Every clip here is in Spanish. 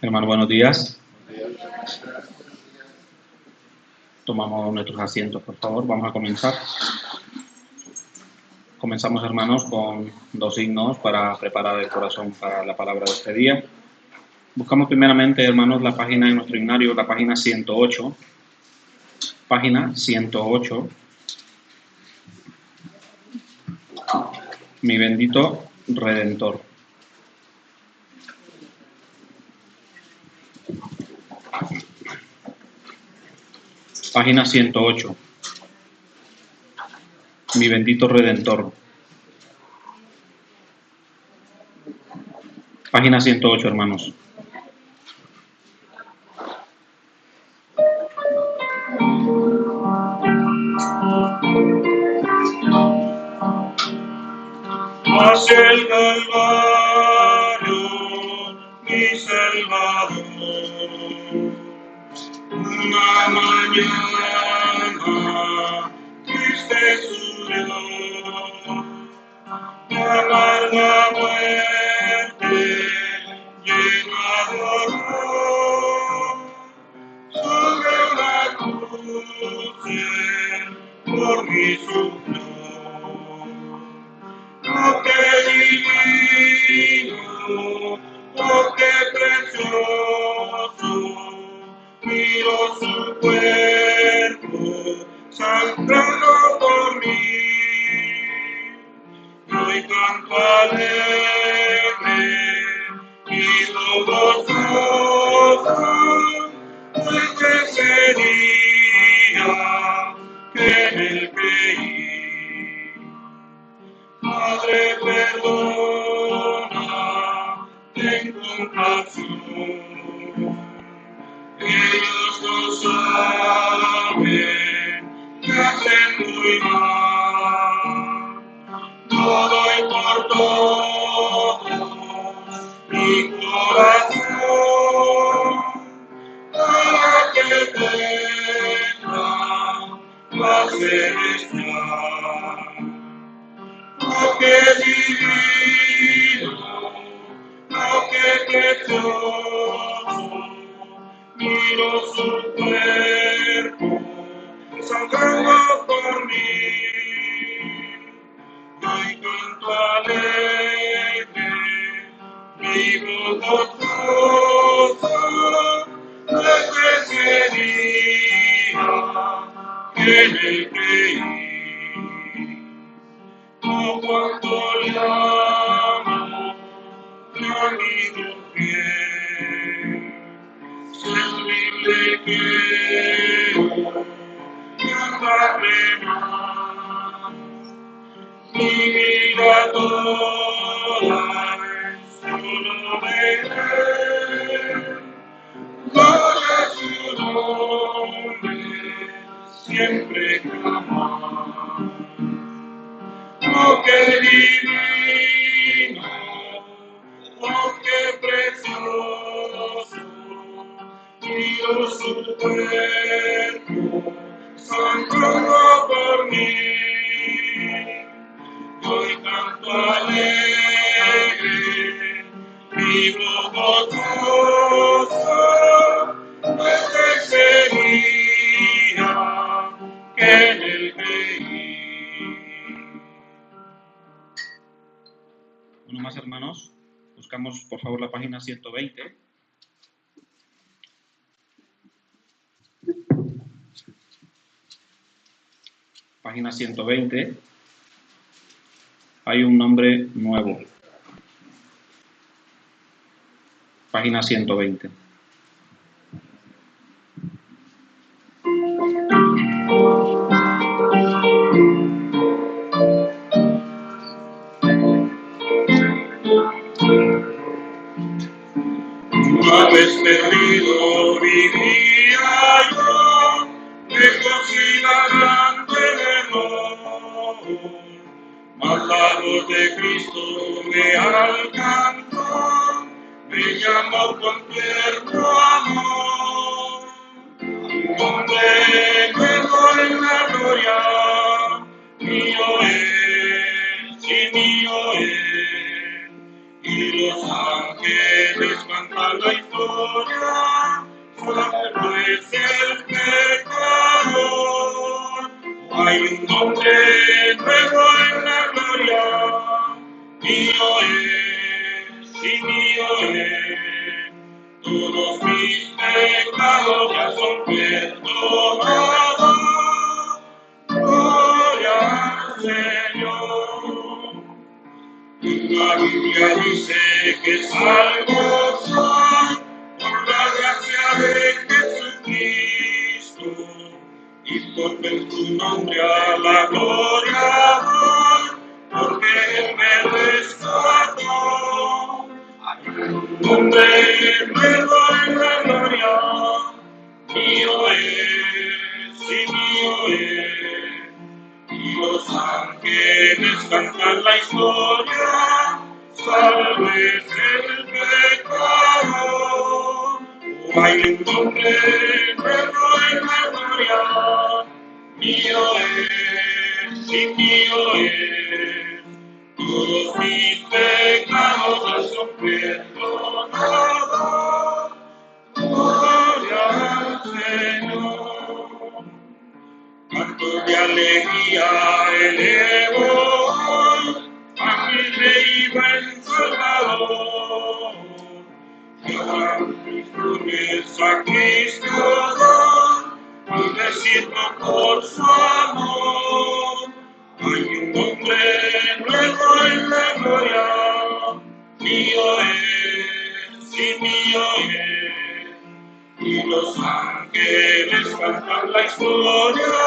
Hermano, buenos días. Tomamos nuestros asientos, por favor. Vamos a comenzar. Comenzamos, hermanos, con dos himnos para preparar el corazón para la palabra de este día. Buscamos primeramente, hermanos, la página de nuestro himnario, la página 108. Página 108. Mi bendito Redentor. Página 108. Mi bendito Redentor. Página 108, hermanos. Hacia el Calvario, mi Salvador, una mañana triste subió, de amarga muerte lleno de horror, sobre una cruz él por mí sufrió. Oh, qué divino, oh, qué precioso, miro su cuerpo sangrando por mí. Y hoy canto alegre y gozoso, desde ese día que en él creí. Padre, perdona, ten compasión. Ellos no saben que hacen muy mal. Todo y por todos mi corazón, para que tenga paz celestial. Oh, qué divino, oh, qué precioso, miro su cuerpo sangrando por mí. Hoy canto alegre, vivo gozoso, desde ese día que en él creí. Oh, cuánto le amo, mi amigo fiel, servirle quiero y amarle más. Mi vida toda es solo de él, gloria a su nombre, siempre jamás. Oh, qué divino, oh, qué precioso, miro su cuerpo sangrando por mí. Hoy canto alegre, vivo gozoso, desde ese día que en él creí. Uno más, hermanos. Buscamos, por favor, la página 120. Página 120. Hay un nombre nuevo. Página 120. Una vez perdido vivía yo, lejos y nadando en error, mas la voz de Cristo me alcanzó, me llamó con tierno amor. Nombre nuevo en la gloria, mío es, y mío es. Y y los ángeles cantan la historia, salvo es el pecador. Hay un nombre nuevo en la gloria, mío es y mío es. Todos mis pecados ya son perdonados. Gloria al Señor. La Biblia dice que salvos son por la gracia de Jesucristo y por ver tu nombre a la gloria voy, porque Él me rescató. Hay un nombre nuevo en la gloria, mío es y mío es. Y los ángeles cantan la historia, salvo es el pecador. Hay un nombre nuevo en la gloria, mío es y mío es. Todos mis pecados ya son perdonados. Gloria al Señor. Canto de alegría elevo a mi Rey buen Salvador. Llevar mis flores a Cristo y me siento por su amor. Hay un nombre nuevo en la gloria, mío es y mío es. Y los ángeles cantan la historia,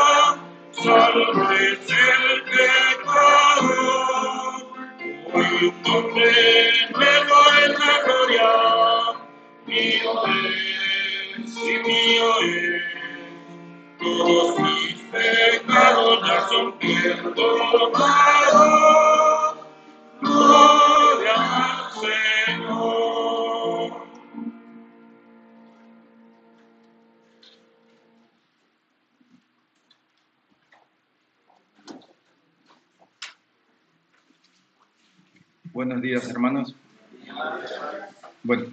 salvo es el pecador. Hay un nombre nuevo en la gloria, mío es y mío es. Todos mis pecados ya son perdonados. Gloria al Señor. Buenos días, hermanos. Bueno,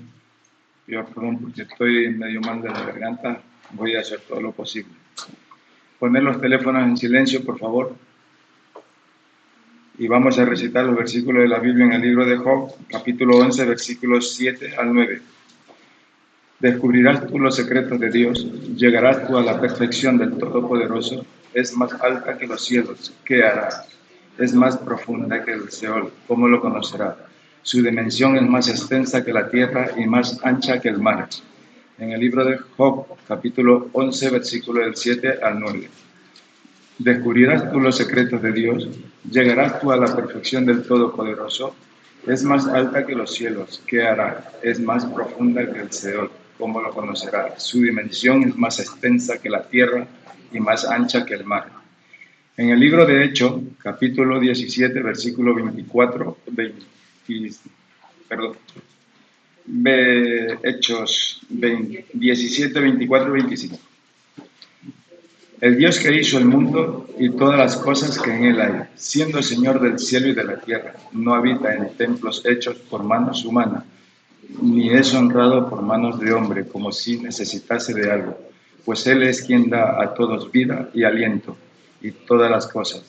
yo perdón porque estoy medio mal de la garganta, voy a hacer todo lo posible. Poner los teléfonos en silencio, por favor. Y vamos a recitar los versículos de la Biblia en el libro de Job, capítulo 11, versículos 7 al 9. Descubrirás tú los secretos de Dios, llegarás tú a la perfección del Todopoderoso. Es más alta que los cielos, ¿qué hará? Es más profunda que el Seol, ¿cómo lo conocerá? Su dimensión es más extensa que la tierra y más ancha que el mar. En el libro de Job, capítulo 11, versículo del 7 al 9. Descubrirás tú los secretos de Dios, llegarás tú a la perfección del Todopoderoso. Es más alta que los cielos, ¿qué hará? Es más profunda que el Seol, ¿cómo lo conocerá? Su dimensión es más extensa que la tierra y más ancha que el mar. En el libro de Hechos, capítulo 17, versículo 24, Hechos 17, 24 y 25. El Dios que hizo el mundo y todas las cosas que en él hay, siendo Señor del cielo y de la tierra, no habita en templos hechos por manos humanas, ni es honrado por manos de hombre, como si necesitase de algo, pues Él es quien da a todos vida y aliento, y todas las cosas.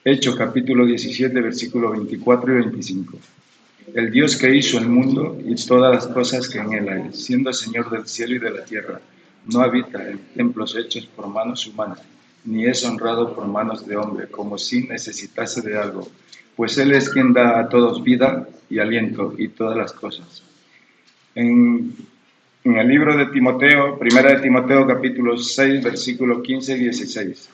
Hechos capítulo 17, versículos 24 y 25. El Dios que hizo el mundo y todas las cosas que en él hay, siendo Señor del cielo y de la tierra, no habita en templos hechos por manos humanas, ni es honrado por manos de hombre, como si necesitase de algo, pues Él es quien da a todos vida y aliento y todas las cosas. En el libro de Timoteo, primera de Timoteo, capítulo 6, versículos 15 y 16.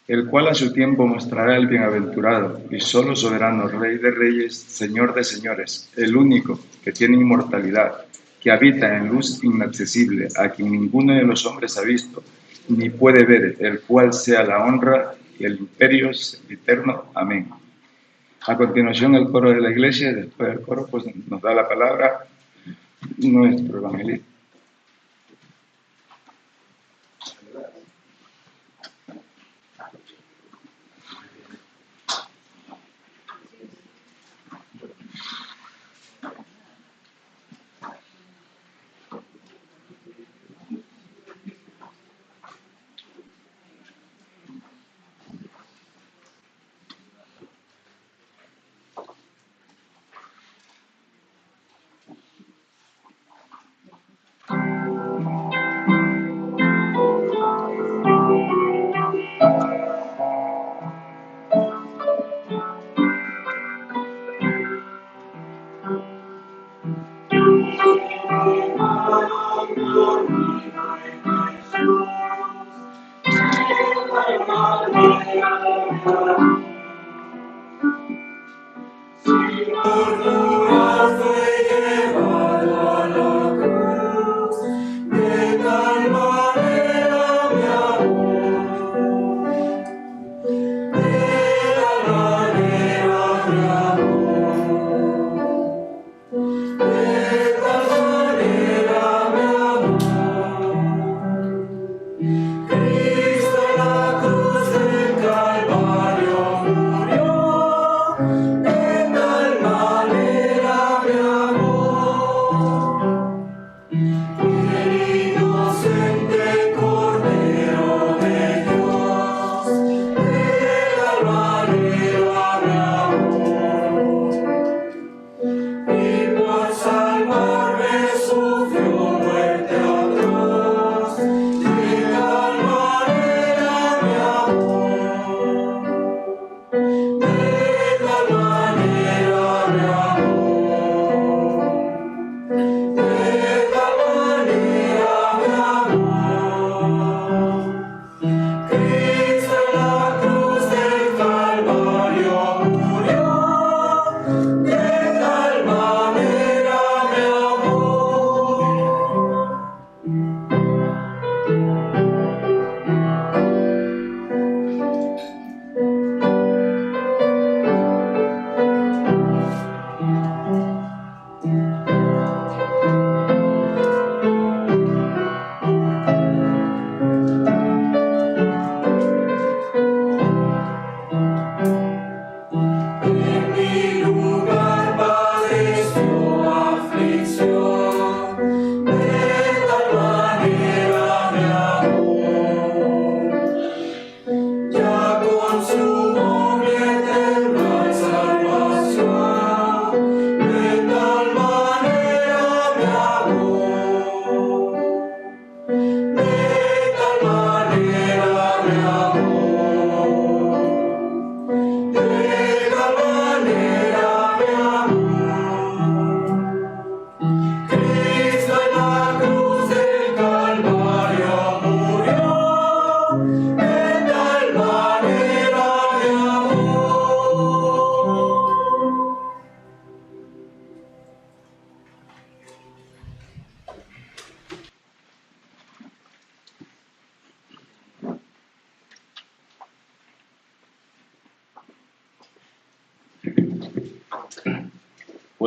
El cual a su tiempo mostrará el bienaventurado y solo soberano, Rey de reyes, Señor de señores, el único que tiene inmortalidad, que habita en luz inaccesible, a quien ninguno de los hombres ha visto, ni puede ver, el cual sea la honra y el imperio eterno. Amén. A continuación el coro de la iglesia, después del coro pues nos da la palabra nuestro evangelista.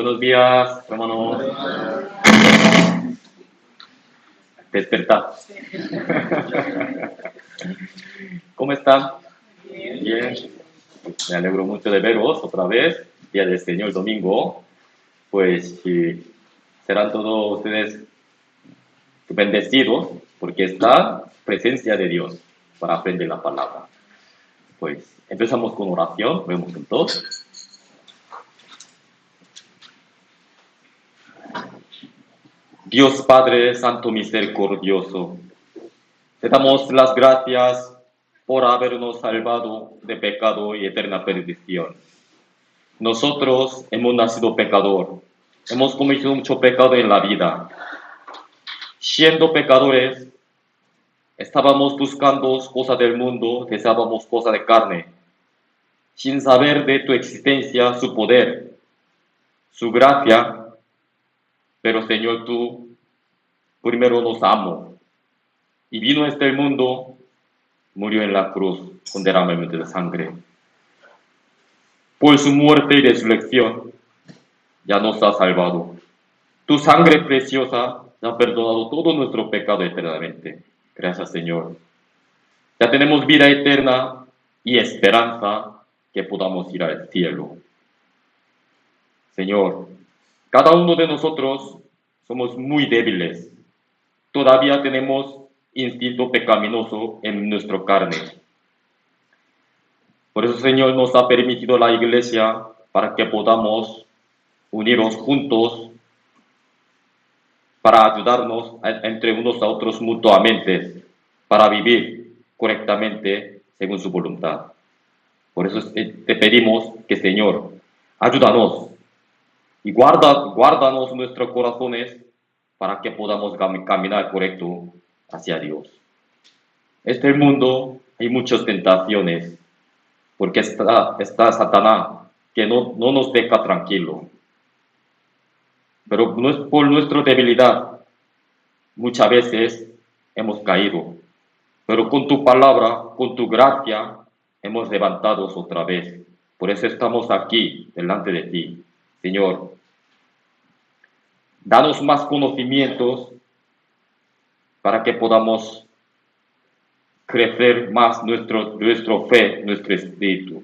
Buenos días, hermanos. Despertar. ¿Cómo están? Bien. Me alegro mucho de veros otra vez, día del Señor, domingo. Pues serán todos ustedes bendecidos porque está presencia de Dios para aprender la palabra. Pues empezamos con oración, vemos juntos. Dios Padre Santo Misericordioso, te damos las gracias por habernos salvado de pecado y eterna perdición. Nosotros hemos nacido pecador, hemos cometido mucho pecado en la vida. Siendo pecadores, estábamos buscando cosas del mundo, deseábamos cosas de carne, sin saber de tu existencia, su poder, su gracia. Pero Señor, tú primero nos amó y vino a este mundo, murió en la cruz con derramamiento de sangre. Por su muerte y resurrección ya nos ha salvado. Tu sangre preciosa ha perdonado todo nuestro pecado eternamente. Gracias, Señor. Ya tenemos vida eterna y esperanza que podamos ir al cielo. Señor, cada uno de nosotros somos muy débiles. Todavía tenemos instinto pecaminoso en nuestra carne. Por eso, Señor, nos ha permitido la Iglesia para que podamos unirnos juntos para ayudarnos entre unos a otros mutuamente para vivir correctamente según su voluntad. Por eso te pedimos que, Señor, ayúdanos y guárdanos nuestros corazones para que podamos caminar correcto hacia Dios. Este mundo hay muchas tentaciones, porque está Satanás, que no nos deja tranquilo. Pero por nuestra debilidad, muchas veces hemos caído. Pero con tu palabra, con tu gracia, hemos levantado otra vez. Por eso estamos aquí, delante de ti. Señor, danos más conocimientos para que podamos crecer más nuestra fe, nuestro espíritu,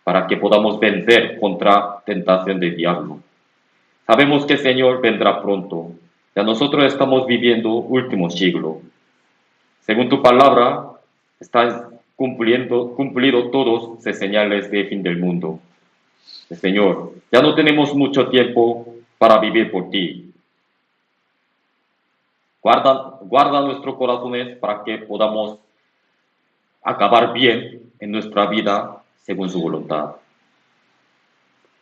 para que podamos vencer contra tentación del diablo. Sabemos que el Señor vendrá pronto. Ya nosotros estamos viviendo último siglo. Según tu palabra, están cumplido todos los señales de fin del mundo. Señor, ya no tenemos mucho tiempo para vivir por ti. Guarda nuestros corazones para que podamos acabar bien en nuestra vida según su voluntad.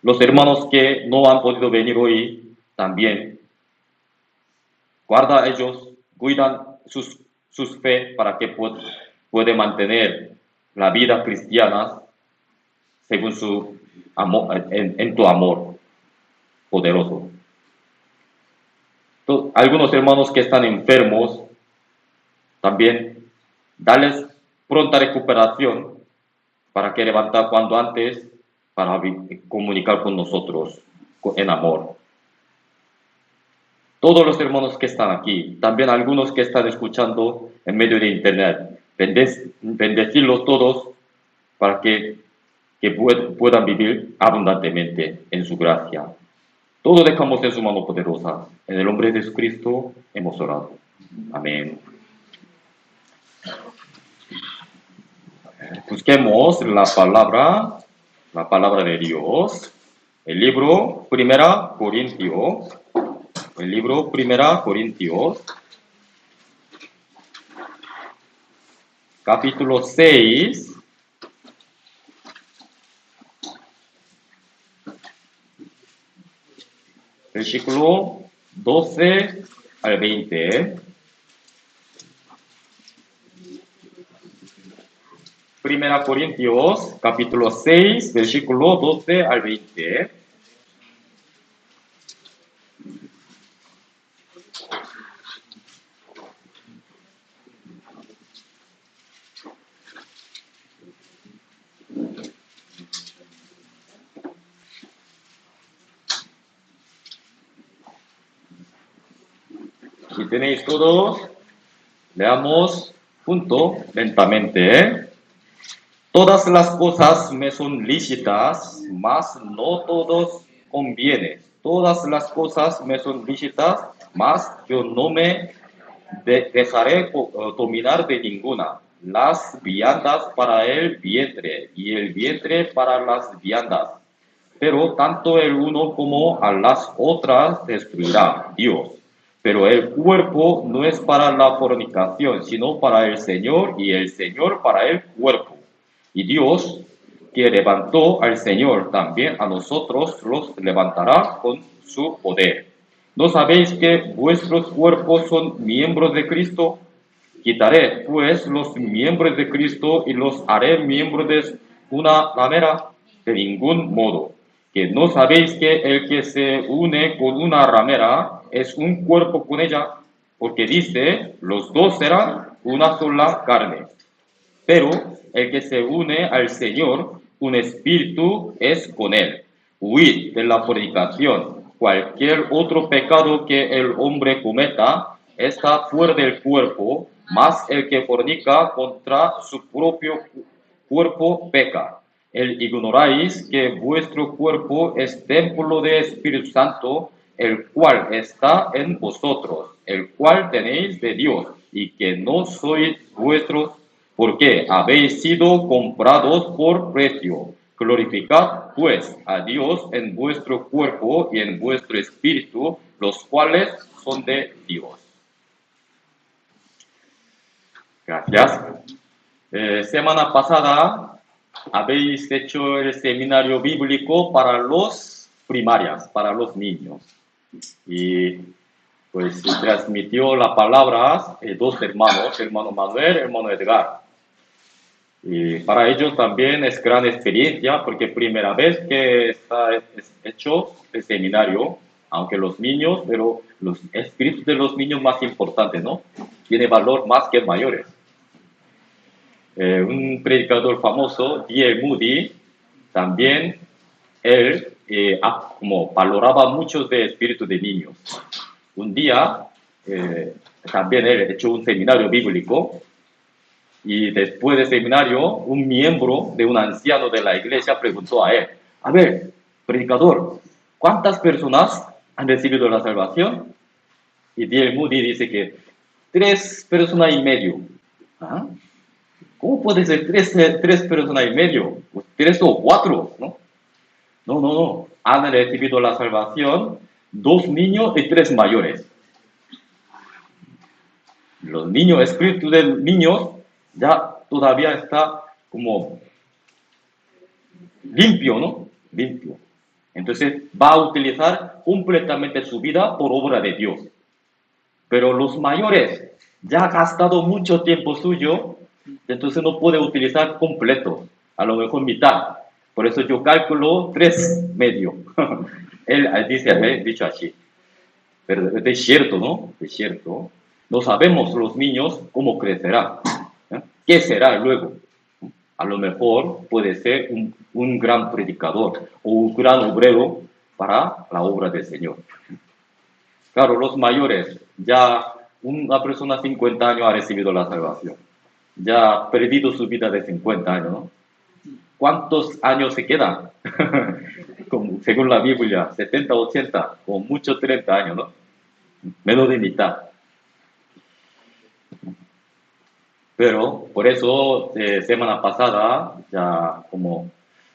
Los hermanos que no han podido venir hoy también, guarda a ellos, cuidan sus fe para que puedan mantener la vida cristiana según su amor, en tu amor poderoso. Algunos hermanos que están enfermos, también darles pronta recuperación para que levantar cuando antes para comunicar con nosotros en amor. Todos los hermanos que están aquí, también algunos que están escuchando en medio de internet, bendecirlos todos para que puedan vivir abundantemente en su gracia. Todo dejamos en su mano poderosa. En el nombre de Jesucristo hemos orado. Amén. Busquemos la palabra de Dios. El libro 1 Corintios. El libro 1 Corintios. Capítulo 6. Versículo 12 al 20. 1 Corintios, capítulo 6, versículo 12 al 20. Si tenéis todos, leamos juntos lentamente. Todas las cosas me son lícitas, mas no todos convienen. Todas las cosas me son lícitas, mas yo no me dejaré dominar de ninguna. Las viandas para el vientre y el vientre para las viandas. Pero tanto el uno como a las otras destruirá Dios. Pero el cuerpo no es para la fornicación, sino para el Señor, y el Señor para el cuerpo. Y Dios, que levantó al Señor, también a nosotros los levantará con su poder. ¿No sabéis que vuestros cuerpos son miembros de Cristo? Quitaré, pues, los miembros de Cristo y los haré miembros de una ramera. De ningún modo. ¿Que no sabéis que el que se une con una ramera es un cuerpo con ella? Porque dice, los dos serán una sola carne. Pero el que se une al Señor, un espíritu es con él. Huid de la fornicación. Cualquier otro pecado que el hombre cometa está fuera del cuerpo, mas el que fornica contra su propio cuerpo peca. Ignoráis que vuestro cuerpo es templo del Espíritu Santo, el cual está en vosotros, el cual tenéis de Dios, y que no sois vuestros, porque habéis sido comprados por precio. Glorificad, pues, a Dios en vuestro cuerpo y en vuestro espíritu, los cuales son de Dios. Gracias. Semana pasada habéis hecho el seminario bíblico para los primarias para los niños. Y pues transmitió las palabras dos hermanos, hermano Manuel, hermano Edgar. Y para ellos también es gran experiencia porque primera vez que está hecho el seminario, aunque los niños, pero los espíritus de los niños más importantes, ¿no? Tiene valor más que mayores. Un predicador famoso, D.L. Moody, también él como valoraba mucho de espíritu de niños. Un día también él echó un seminario bíblico y después del seminario un miembro de un anciano de la iglesia preguntó a él, a ver, predicador, ¿cuántas personas han recibido la salvación? Y D.L. Moody dice que 3 personas y medio. ¿Ah? ¿Cómo puede ser 3 personas y medio? 3 o 4, ¿no? No. Han recibido la salvación 2 niños y 3 mayores. Los niños, el espíritu de niños ya todavía está como limpio, ¿no? Limpio. Entonces va a utilizar completamente su vida por obra de Dios. Pero los mayores ya ha gastado mucho tiempo suyo, entonces no puede utilizar completo, a lo mejor mitad. Por eso yo calculo 3 medio. Él dicho así. Pero es cierto, ¿no? Es cierto. No sabemos los niños cómo crecerán. ¿Qué será luego? A lo mejor puede ser un gran predicador o un gran obrero para la obra del Señor. Claro, los mayores, ya una persona de 50 años ha recibido la salvación. Ya ha perdido su vida de 50 años, ¿no? ¿Cuántos años se quedan? Según la Biblia, 70, 80, o mucho 30 años, ¿no? Menos de mitad. Pero por eso, semana pasada, ya como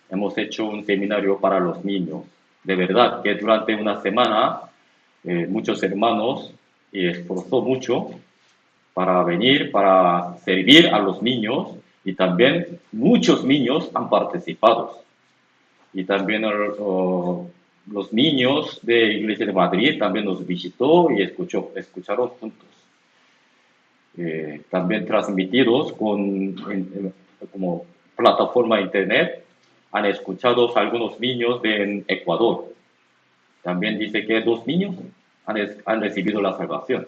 hemos hecho un seminario para los niños. De verdad que durante una semana, muchos hermanos esforzó mucho para venir, para servir a los niños, y también muchos niños han participado. Y también los niños de Iglesia de Madrid también nos visitó y escucharon juntos. También transmitidos como plataforma internet, han escuchado algunos niños de Ecuador. También dice que 2 niños han recibido la salvación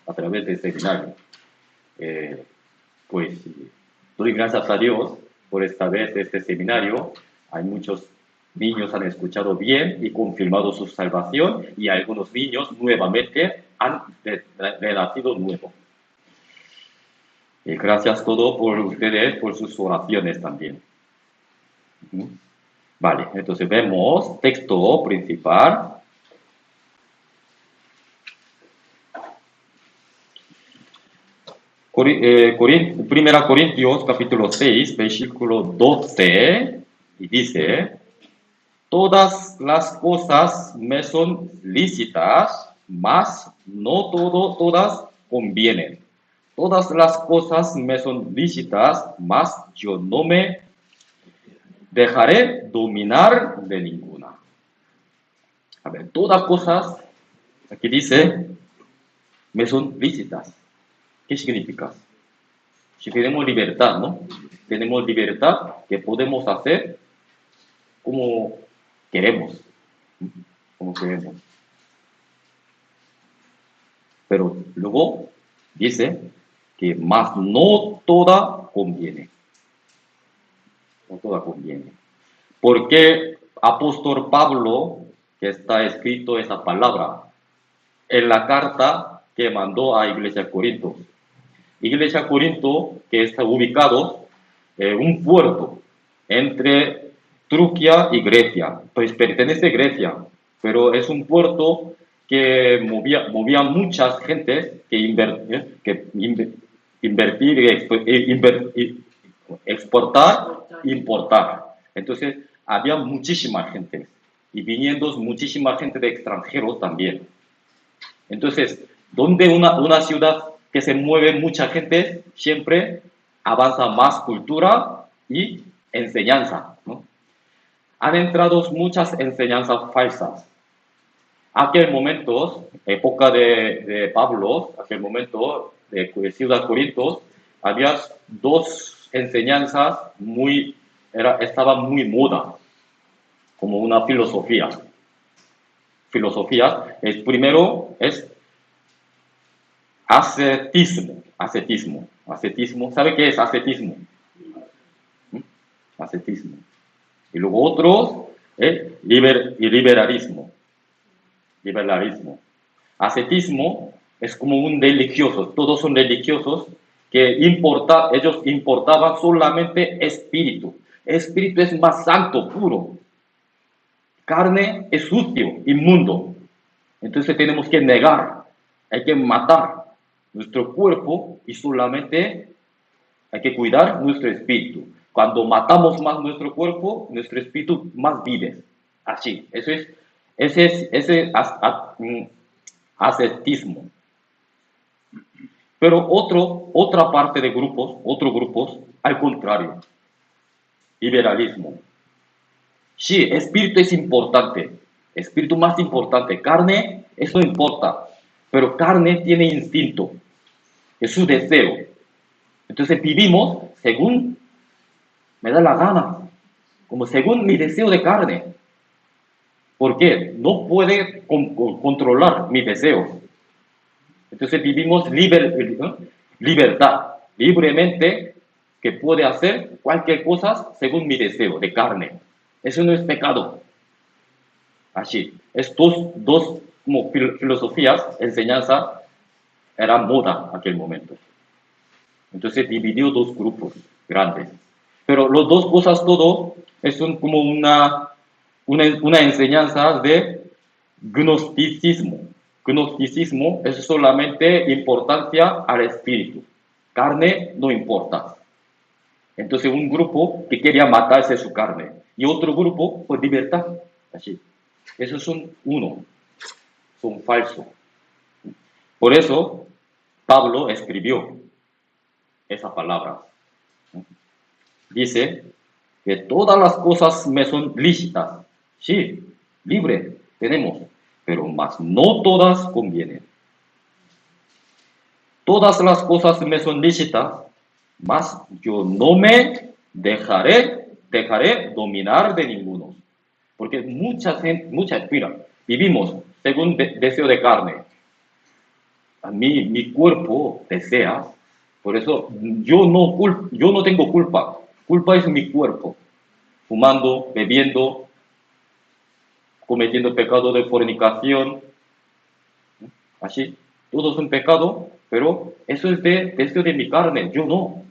a través del seminario. Pues doy gracias a Dios por esta vez este seminario. Hay muchos niños han escuchado bien y confirmado su salvación, y algunos niños nuevamente han renacido nuevo. Y gracias todo por ustedes, por sus oraciones también. Vale, entonces vemos texto principal. Primera Corintios capítulo 6, versículo 12, y dice: todas las cosas me son lícitas, mas no todas convienen. Todas las cosas me son lícitas, mas yo no me dejaré dominar de ninguna. A ver, todas cosas, aquí dice, me son lícitas. ¿Qué significa? Si tenemos libertad, ¿no? Tenemos libertad que podemos hacer como queremos. Como queremos. Pero luego dice que más no toda conviene. No toda conviene. Porque apóstol Pablo, que está escrito esa palabra en la carta que mandó a Iglesia Corinto. Iglesia Corinto, que está ubicado en un puerto entre Turquía y Grecia. Pues pertenece a Grecia, pero es un puerto que movía muchas gentes que invertir y exportar, importar. Entonces, había muchísima gente, y viniendo muchísima gente de extranjeros también. Entonces, donde una ciudad que se mueve mucha gente, siempre avanza más cultura y enseñanza, ¿no? han entrado muchas enseñanzas falsas. Aquel momento, época de Pablo, aquel momento de Ciudad Corinto, había dos enseñanzas estaban muy moda, como una filosofía. El primero es ascetismo. ¿Sabe qué es ascetismo? Ascetismo. Y luego otro es liberalismo. Ascetismo es como un religioso, todos son religiosos que ellos importaban solamente espíritu. Espíritu es más santo, puro. Carne es sucio, inmundo. Entonces tenemos que negar, hay que matar nuestro cuerpo y solamente hay que cuidar nuestro espíritu. Cuando matamos más nuestro cuerpo, nuestro espíritu más vive. Así, ese es ascetismo. Pero otra parte de otros grupos, al contrario, liberalismo. Sí, espíritu es importante, espíritu más importante. Carne, eso no importa, pero carne tiene instinto, es su deseo. Entonces vivimos según me da la gana, como según mi deseo de carne. ¿Por qué? No puede controlar mi deseo. Entonces vivimos libertad, libremente, que puede hacer cualquier cosa según mi deseo de carne. Eso no es pecado. Así, estos dos como filosofías, enseñanza, eran moda en aquel momento. Entonces dividió dos grupos grandes. Pero las dos cosas, todo, es como una enseñanza de gnosticismo. Gnosticismo es solamente importancia al espíritu. Carne no importa. Entonces un grupo que quería matarse su carne y otro grupo por libertad. Así. Esos son son falsos. Por eso Pablo escribió esa palabra. Dice que todas las cosas me son lícitas. Sí, libre tenemos, pero más no todas convienen. Todas las cosas me son lícitas, mas yo no me dejaré dominar de ninguno. Porque mucha gente, mira, vivimos según deseo de carne. A mí, mi cuerpo desea, por eso yo no tengo culpa. Culpa es mi cuerpo. Fumando, bebiendo, cometiendo pecado de fornicación. Así, todo es un pecado, pero eso es deseo de mi carne. Yo no.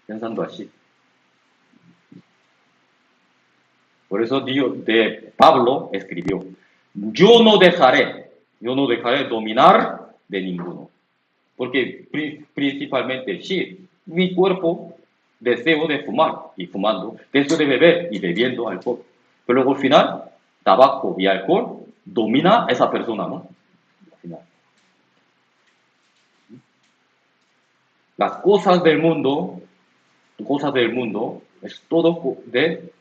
Pensando así. Por eso Pablo escribió, yo no dejaré dominar de ninguno. Porque principalmente, sí, mi cuerpo deseo de fumar y fumando, deseo de beber y bebiendo alcohol. Pero luego al final, tabaco y alcohol domina a esa persona, ¿no? Al final. Las cosas del mundo es todo de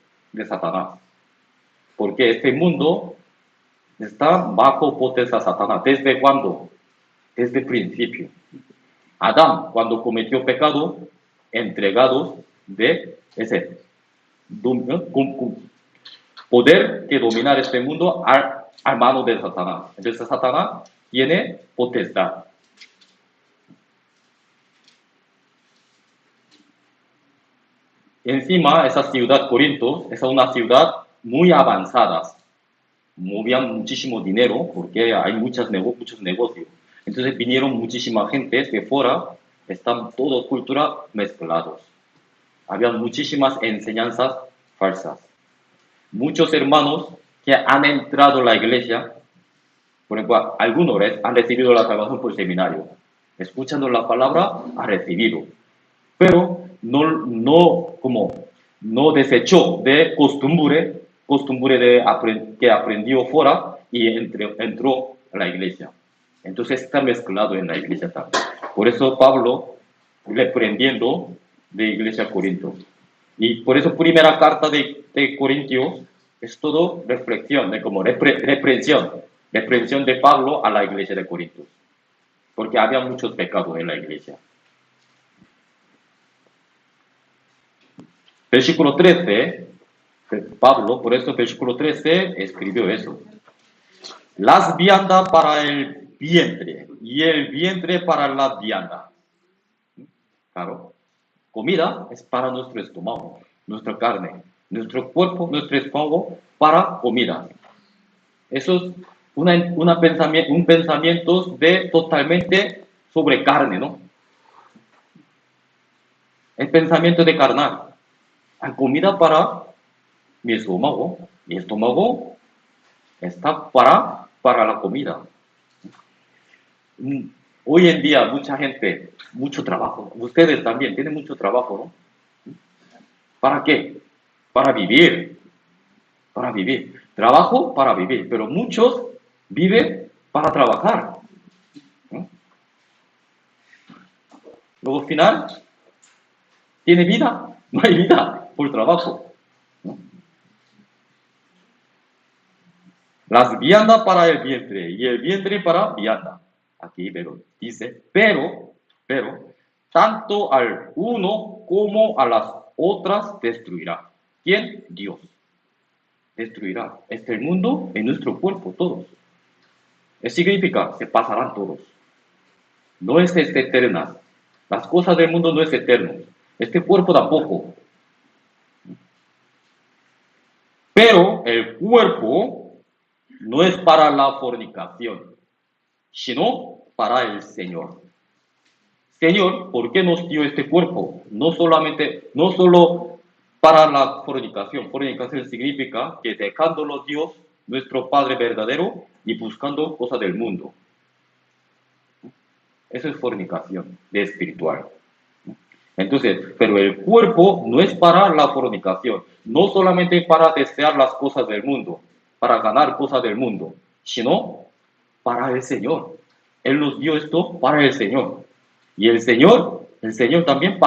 Satanás. Porque este mundo está bajo potencia de Satanás. ¿Desde cuándo? Desde el principio. Adán, cuando cometió pecado, entregados de ese poder que dominar este mundo a mano de Satanás. Entonces Satanás tiene potestad. Encima, esa ciudad Corinto es una ciudad muy avanzada. Movían muchísimo dinero porque hay muchos negocios. Entonces vinieron muchísima gente de fuera, están todos culturas mezclados. Había muchísimas enseñanzas falsas. Muchos hermanos que han entrado a la iglesia, por ejemplo, algunos han recibido la salvación por el seminario. Escuchando la palabra, ha recibido. Pero no desechó de costumbre que aprendió fuera y entró a la iglesia. Entonces está mezclado en la iglesia también. Por eso Pablo, reprendiendo de iglesia Corinto. Y por eso primera carta de Corintios Es todo reflexión, como reprensión de Pablo a la iglesia de Corinto, porque había muchos pecados en la iglesia. Versículo 13, Pablo, por eso versículo 13 escribió eso. Las viandas para el vientre y el vientre para la vianda. Claro, comida es para nuestro estómago, nuestra carne, nuestro cuerpo, nuestro estómago para comida. Eso es un pensamiento de totalmente sobre carne, ¿no? El pensamiento de carnal. Hay comida para mi estómago está para la comida. Hoy en día mucha gente, mucho trabajo, ustedes también tienen mucho trabajo, ¿no? ¿Para qué? Para vivir, trabajo para vivir, pero muchos viven para trabajar, ¿no? Luego al final, ¿tiene vida? No hay vida por trabajo, ¿no? Las viandas para el vientre y el vientre para vianda. Aquí pero dice, pero, tanto al uno como a las otras destruirá. ¿Quién? Dios. Destruirá este mundo en nuestro cuerpo, todos. Eso significa, se pasarán todos. No es eterna. Las cosas del mundo no es eterno. Este cuerpo tampoco. Pero el cuerpo no es para la fornicación, sino para el Señor. Señor, ¿por qué nos dio este cuerpo? No solo para la fornicación. Fornicación significa que dejándolo Dios, nuestro Padre verdadero, y buscando cosas del mundo. Eso es fornicación de espiritual. Entonces, pero el cuerpo no es para la fornicación, no solamente para desear las cosas del mundo, para ganar cosas del mundo, sino para el Señor. Él nos dio esto para el Señor. Y el Señor también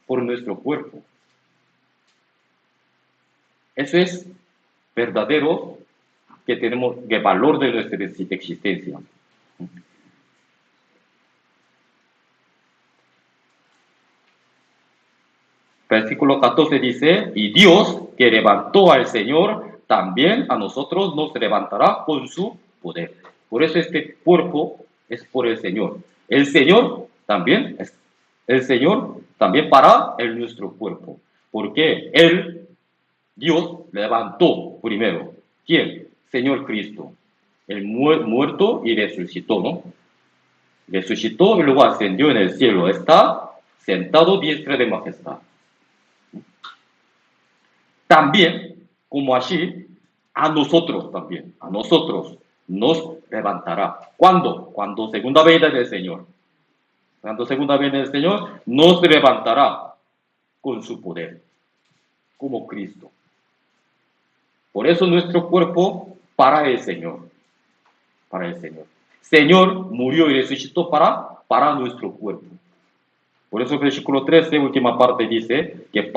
por nuestro cuerpo. Eso es verdadero que tenemos el valor de nuestra existencia. Versículo 14 dice, y Dios que levantó al Señor, también a nosotros nos levantará con su poder. Por eso este cuerpo es por el Señor. El Señor también para nuestro cuerpo. Porque Dios levantó primero. ¿Quién? Señor Cristo. El muerto y resucitó, ¿no? Resucitó y luego ascendió en el cielo. Está sentado diestra de majestad. También, como así, a nosotros nos levantará. ¿Cuándo? Cuando segunda venida del Señor. Cuando segunda venida del Señor, nos levantará con su poder, como Cristo. Por eso nuestro cuerpo para el Señor. Señor murió y resucitó para nuestro cuerpo. Por eso el versículo 13, última parte, dice que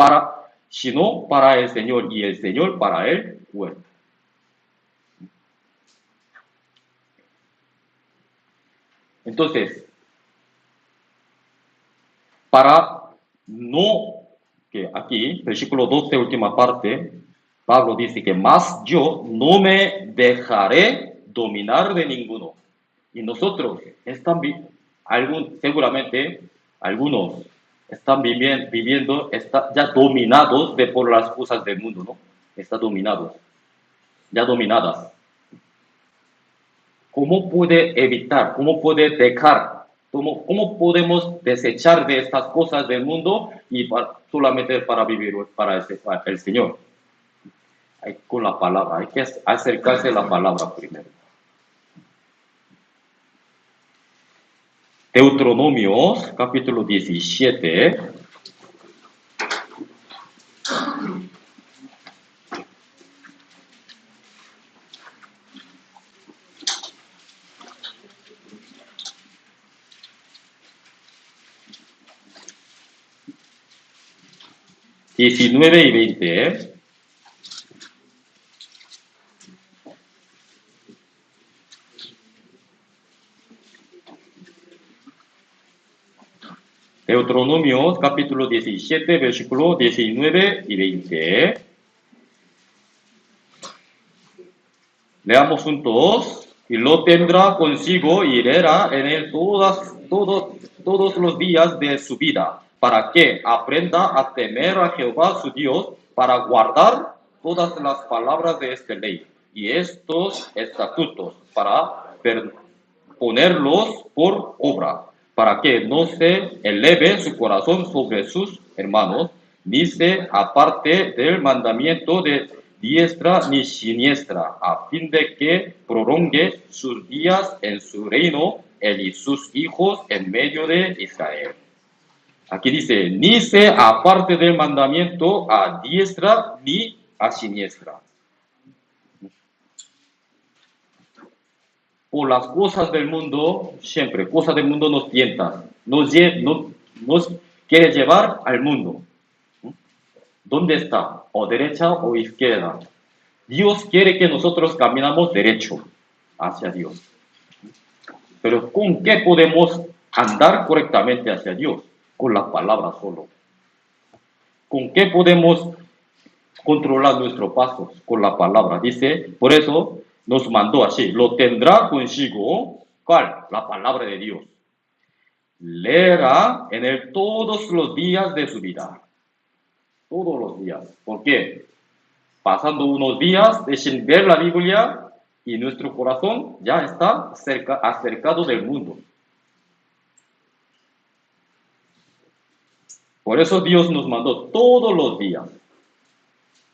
sino para el Señor y el Señor para el cuerpo. Entonces, que aquí, versículo 12, última parte, Pablo dice que más yo no me dejaré dominar de ninguno. Y nosotros seguramente algunos están viviendo ya dominados por las cosas del mundo, ¿no? Están dominados, ya dominadas. ¿Cómo puede evitar? ¿Cómo puede dejar? ¿Cómo podemos desechar de estas cosas del mundo y solamente para vivir para el Señor? Con la palabra, hay que acercarse a la palabra primero. Deuteronomios, capítulo 17. ...19 y 20, Deuteronomios capítulo 17, versículo 19 y 20. Leamos juntos. Y lo tendrá consigo y leerá en él todos los días de su vida, para que aprenda a temer a Jehová su Dios, para guardar todas las palabras de esta ley y estos estatutos, para ponerlos por obra, para que no se eleve su corazón sobre sus hermanos, ni se aparte del mandamiento de diestra ni siniestra, a fin de que prolongue sus días en su reino, él y sus hijos en medio de Israel. Aquí dice, ni se aparte del mandamiento a diestra ni a siniestra. Por las cosas del mundo, siempre, cosas del mundo nos tientan, nos quiere llevar al mundo. ¿Dónde está? ¿O derecha o izquierda? Dios quiere que nosotros caminamos derecho hacia Dios. Pero ¿con qué podemos andar correctamente hacia Dios? Con la palabra solo. ¿Con qué podemos controlar nuestros pasos? Con la palabra. Dice, por eso nos mandó así. Lo tendrá consigo, ¿cuál? La palabra de Dios. Leerá en él todos los días de su vida. Todos los días. ¿Por qué? Pasando unos días sin ver la Biblia y nuestro corazón ya está acercado del mundo. Por eso Dios nos mandó todos los días.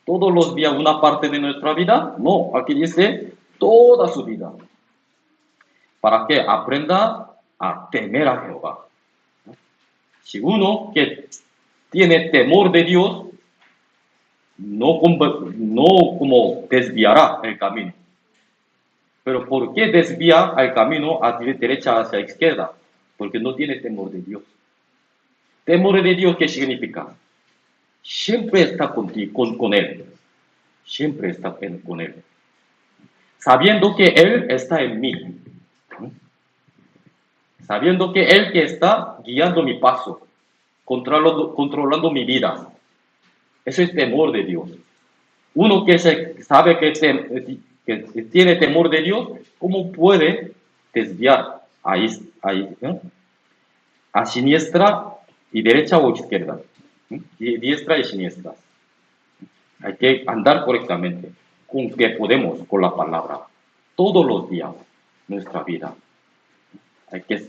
Todos los días una parte de nuestra vida. No, aquí dice toda su vida. Para que aprenda a temer a Jehová. Si uno que tiene temor de Dios, no como desviará el camino. Pero ¿por qué desvía el camino hacia derecha hacia izquierda? Porque no tiene temor de Dios. Temor de Dios, ¿qué significa? Siempre está contigo, con Él. Siempre está con Él. Sabiendo que Él está en mí. Sabiendo que Él que está guiando mi paso, controlando mi vida. Eso es temor de Dios. Uno que sabe que tiene temor de Dios, ¿cómo puede desviar a siniestra y derecha o izquierda? Diestra y siniestra. Hay que andar correctamente. ¿Con qué podemos? Con la palabra. Todos los días, nuestra vida. Hay que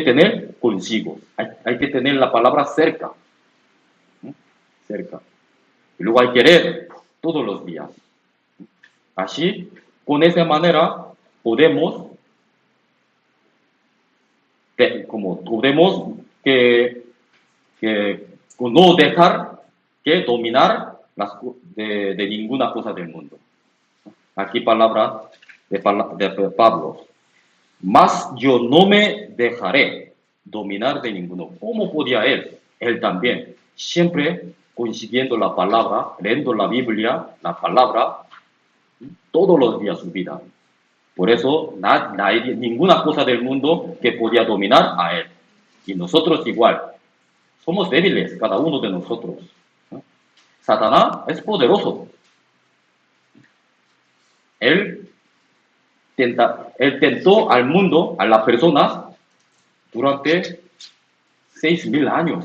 tener consigo. Hay que tener la palabra cerca. Cerca. Y luego hay que leer todos los días. Así, con esa manera, podemos no dejar que dominar de ninguna cosa del mundo. Aquí palabra de Pablo. Mas yo no me dejaré dominar de ninguno. ¿Cómo podía él? Él también. Siempre consiguiendo la palabra, leyendo la Biblia, la palabra, todos los días de su vida. Por eso, ninguna cosa del mundo que podía dominar a él. Y nosotros igual. Somos débiles, cada uno de nosotros. Satanás es poderoso. Él tentó al mundo, a las personas, durante 6.000 años,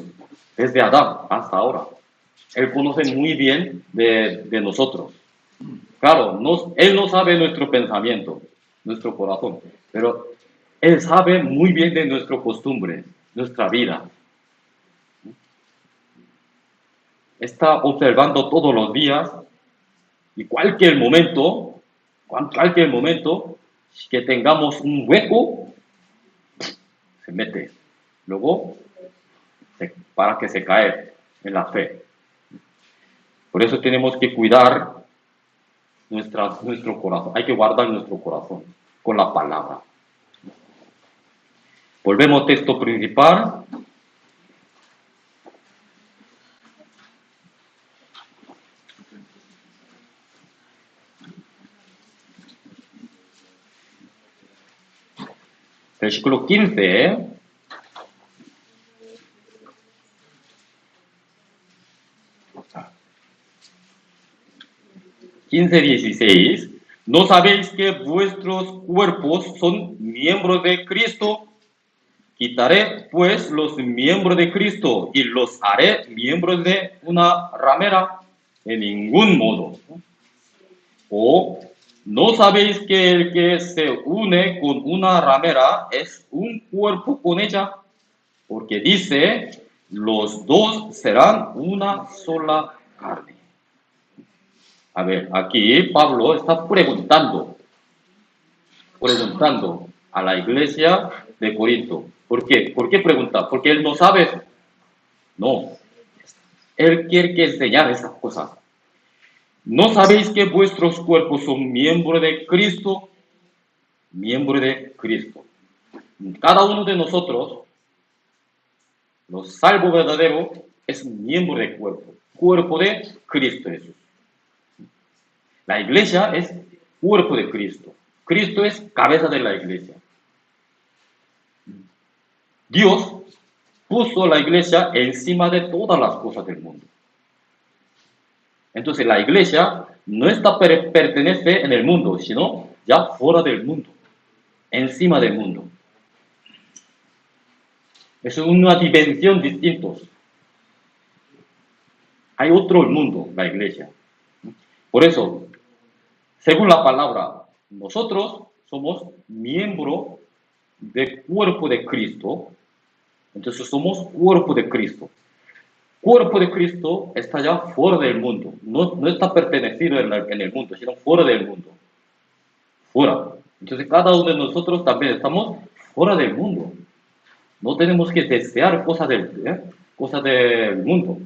desde Adán hasta ahora. Él conoce muy bien de nosotros. Claro, Él no sabe nuestro pensamiento, nuestro corazón, pero Él sabe muy bien de nuestra costumbre, nuestra vida. Está observando todos los días y cualquier momento que tengamos un hueco, se mete. Luego, para que se cae en la fe. Por eso tenemos que cuidar nuestro corazón. Hay que guardar nuestro corazón con la palabra. Volvemos al texto principal. Versículo 15. 15:16. ¿No sabéis que vuestros cuerpos son miembros de Cristo? Quitaré pues los miembros de Cristo y los haré miembros de una ramera. En ningún modo. O ¿no sabéis que el que se une con una ramera es un cuerpo con ella? Porque dice, los dos serán una sola carne. A ver, aquí Pablo está preguntando a la iglesia de Corinto. ¿Por qué? ¿Por qué pregunta? Porque él no sabe. No, él quiere que enseñar esas cosas. ¿No sabéis que vuestros cuerpos son miembros de Cristo? Miembro de Cristo. Cada uno de nosotros, los salvos verdaderos, es miembro del cuerpo. Cuerpo de Cristo Jesús. La iglesia es cuerpo de Cristo. Cristo es cabeza de la iglesia. Dios puso la iglesia encima de todas las cosas del mundo. Entonces la iglesia no está pertenece en el mundo, sino ya fuera del mundo, encima del mundo. Es una dimensión distinta. Hay otro mundo, la iglesia. Por eso, según la palabra, nosotros somos miembros del cuerpo de Cristo. Entonces somos cuerpo de Cristo. Cuerpo de Cristo está ya fuera del mundo. No está pertenecido en el mundo, sino fuera del mundo. Fuera. Entonces cada uno de nosotros también estamos fuera del mundo. No tenemos que desear cosas del mundo,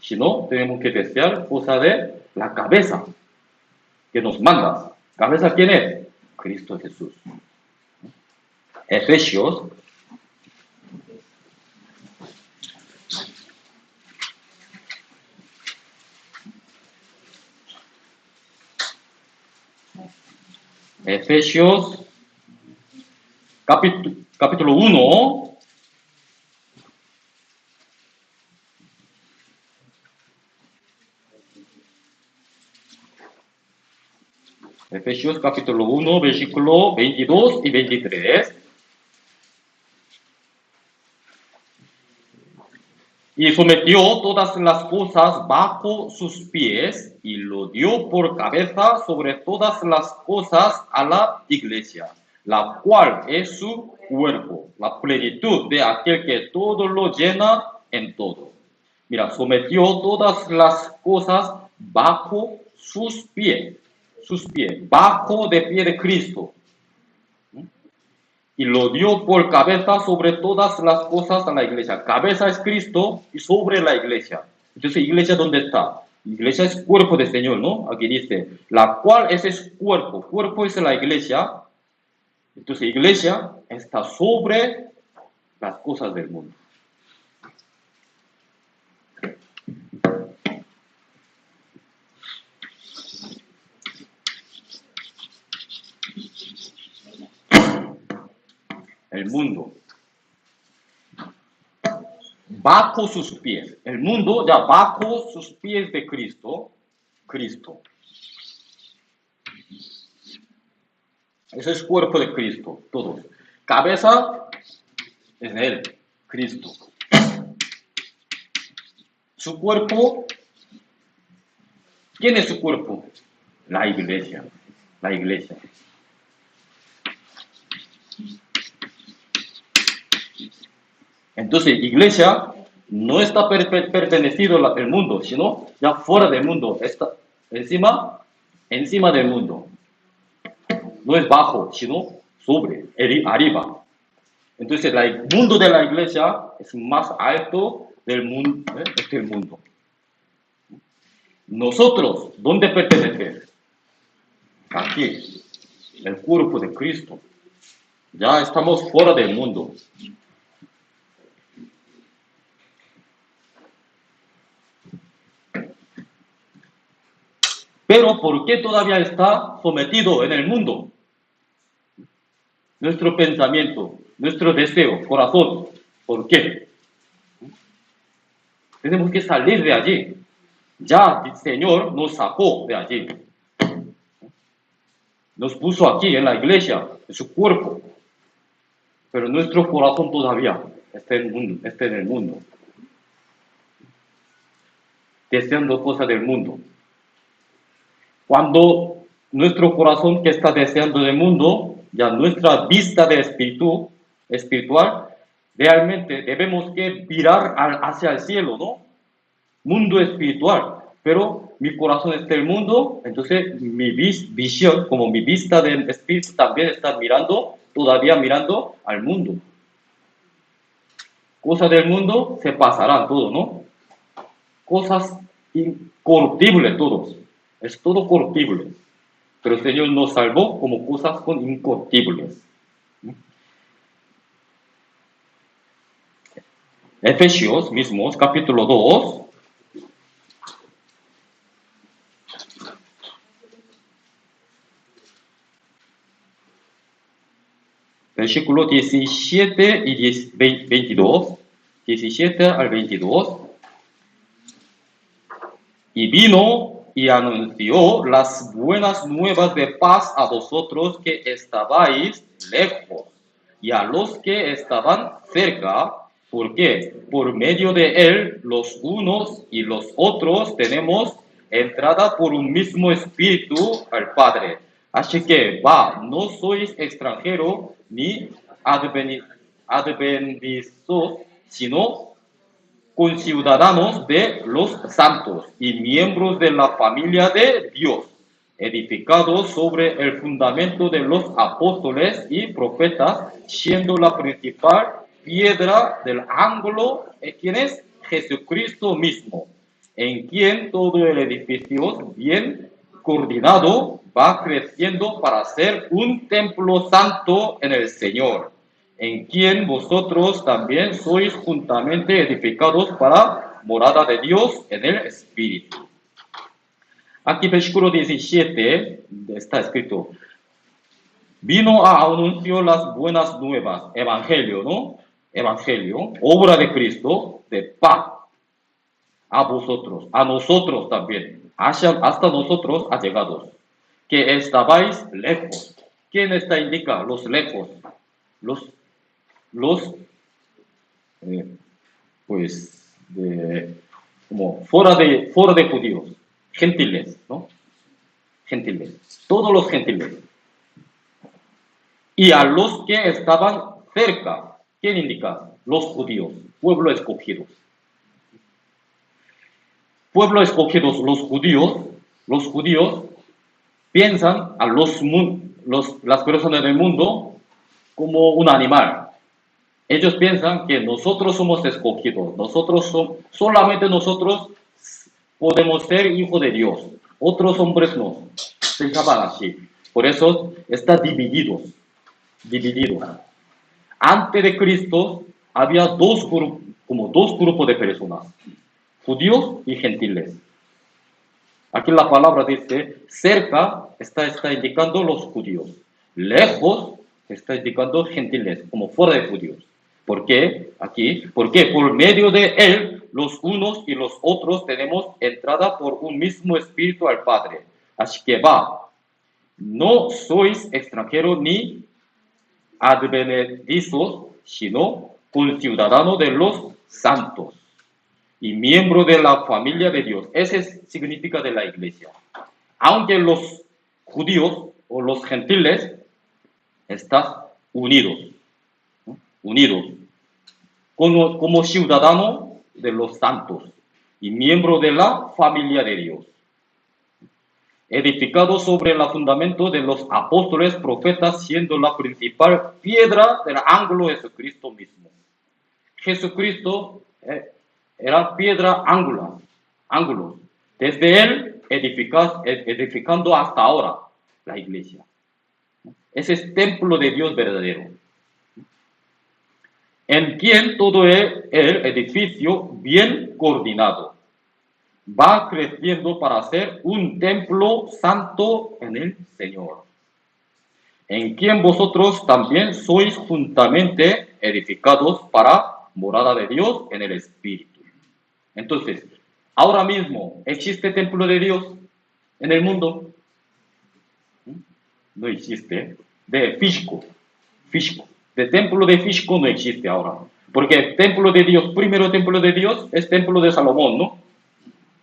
sino tenemos que desear cosas de la cabeza que nos manda. ¿Cabeza quién es? Cristo Jesús. Efesios capítulo 1, Efesios capítulo 1, versículo 22 y 23. Y sometió todas las cosas bajo sus pies y lo dio por cabeza sobre todas las cosas a la iglesia, la cual es su cuerpo, la plenitud de aquel que todo lo llena en todo. Mira, sometió todas las cosas bajo sus pies, bajo de pie de Cristo. Y lo dio por cabeza sobre todas las cosas a la iglesia. Cabeza es Cristo y sobre la iglesia. Entonces, ¿iglesia dónde está? Iglesia es cuerpo del Señor, ¿no? Aquí dice, la cual es cuerpo. Cuerpo es la iglesia. Entonces, iglesia está sobre las cosas del mundo. El mundo. Bajo sus pies. El mundo ya bajo sus pies de Cristo. Cristo. Ese es cuerpo de Cristo. Todos. Cabeza es Él. Cristo. Su cuerpo. ¿Quién es su cuerpo? La iglesia. La iglesia. Entonces, iglesia no está pertenecido al mundo, sino ya fuera del mundo, está encima del mundo. No es bajo, sino sobre, arriba. Entonces, el mundo de la iglesia es más alto del mundo, el mundo. Nosotros, ¿dónde pertenecemos? Aquí, el cuerpo de Cristo. Ya estamos fuera del mundo. Pero ¿por qué todavía está sometido en el mundo? Nuestro pensamiento, nuestro deseo, corazón. ¿Por qué? Tenemos que salir de allí. Ya el Señor nos sacó de allí. Nos puso aquí en la iglesia, en su cuerpo. Pero nuestro corazón todavía está en el mundo. Deseando cosas del mundo. Cuando nuestro corazón que está deseando del mundo, ya nuestra vista de espiritual, realmente debemos que mirar hacia el cielo, ¿no? Mundo espiritual. Pero mi corazón está en el mundo, entonces mi visión, como mi vista del espíritu también está todavía mirando al mundo. Cosas del mundo se pasarán todo, ¿no? Cosas incorruptibles todos. Es todo corruptible. Pero el Señor nos salvó como cosas incorruptibles. Efesios mismos, capítulo 2. Versículo 17 y 22. 17 al 22. Y vino y anunció las buenas nuevas de paz a vosotros que estabais lejos y a los que estaban cerca, porque por medio de él los unos y los otros tenemos entrada por un mismo espíritu al Padre. Así que no sois extranjeros ni advenedizos, sino conciudadanos de los santos y miembros de la familia de Dios, edificados sobre el fundamento de los apóstoles y profetas, siendo la principal piedra del ángulo, ¿quién es? Jesucristo mismo, en quien todo el edificio bien coordinado va creciendo para ser un templo santo en el Señor, en quien vosotros también sois juntamente edificados para morada de Dios en el Espíritu. Aquí versículo 17 está escrito, vino a anuncio las buenas nuevas, evangelio, ¿no? Evangelio, obra de Cristo, de paz a vosotros, a nosotros también, hasta nosotros allegados, que estabais lejos. ¿Quién está indica? Los lejos, como fuera de judíos, gentiles, ¿no? Gentiles, todos los gentiles. Y a los que estaban cerca, ¿quién indica? Los judíos, pueblo escogido. Pueblo escogidos, los judíos piensan a las personas del mundo como un animal. Ellos piensan que nosotros somos escogidos, solamente nosotros podemos ser hijos de Dios, otros hombres no, pensaban así. Por eso está dividido. Antes de Cristo había dos grupos de personas, judíos y gentiles. Aquí la palabra dice, cerca está indicando los judíos, lejos está indicando gentiles, como fuera de judíos. ¿Por qué? Porque por medio de él, los unos y los otros tenemos entrada por un mismo espíritu al Padre. Así que no sois extranjeros ni advenedizos, sino conciudadanos de los santos y miembro de la familia de Dios. Ese significa de la iglesia. Aunque los judíos o los gentiles están unidos como ciudadanos de los santos y miembro de la familia de Dios, edificado sobre el fundamento de los apóstoles, profetas, siendo la principal piedra del ángulo de Jesucristo mismo. Jesucristo era piedra ángulo. Desde él edificando hasta ahora la iglesia. Ese es templo de Dios verdadero. En quien todo el edificio bien coordinado va creciendo para ser un templo santo en el Señor. En quien vosotros también sois juntamente edificados para morada de Dios en el Espíritu. Entonces, ahora mismo, ¿existe templo de Dios en el mundo? No existe. De físico. De templo de físico no existe ahora. Porque el templo de Dios, primero templo de Dios, es templo de Salomón, ¿no?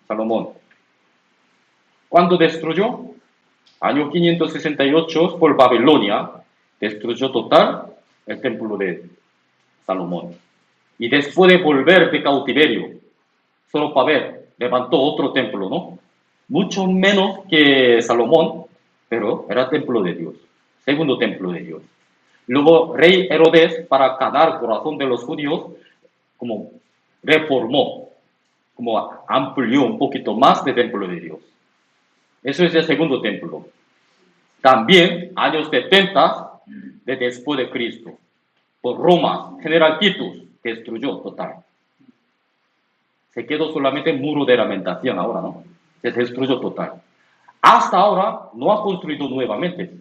Salomón. ¿Cuándo destruyó? Año 568 por Babilonia. Destruyó total el templo de Salomón. Y después de volver de cautiverio, Zorobabel levantó otro templo, ¿no? Mucho menos que Salomón, pero era templo de Dios. Segundo templo de Dios. Luego, rey Herodes, para ganar el corazón de los judíos, como reformó, como amplió un poquito más de templo de Dios. Eso es el segundo templo. También, años 70 de después de Cristo, por Roma, General Titus destruyó total. Se quedó solamente el muro de lamentación ahora, ¿no? Se destruyó total. Hasta ahora no ha construido nuevamente.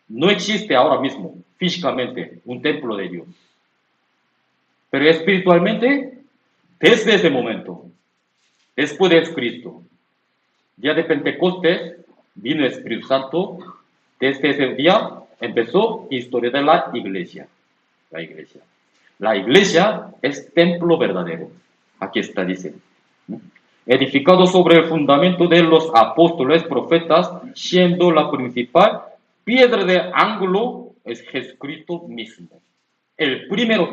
No existe ahora mismo, físicamente, un templo de Dios. Pero espiritualmente, desde ese momento, después de Cristo, día de Pentecostés, vino el Espíritu Santo. Desde ese día empezó la historia de la iglesia. La iglesia. La iglesia es templo verdadero. Aquí está, dice. Edificado sobre el fundamento de los apóstoles, profetas, siendo la principal piedra de ángulo es Jesucristo mismo. El primera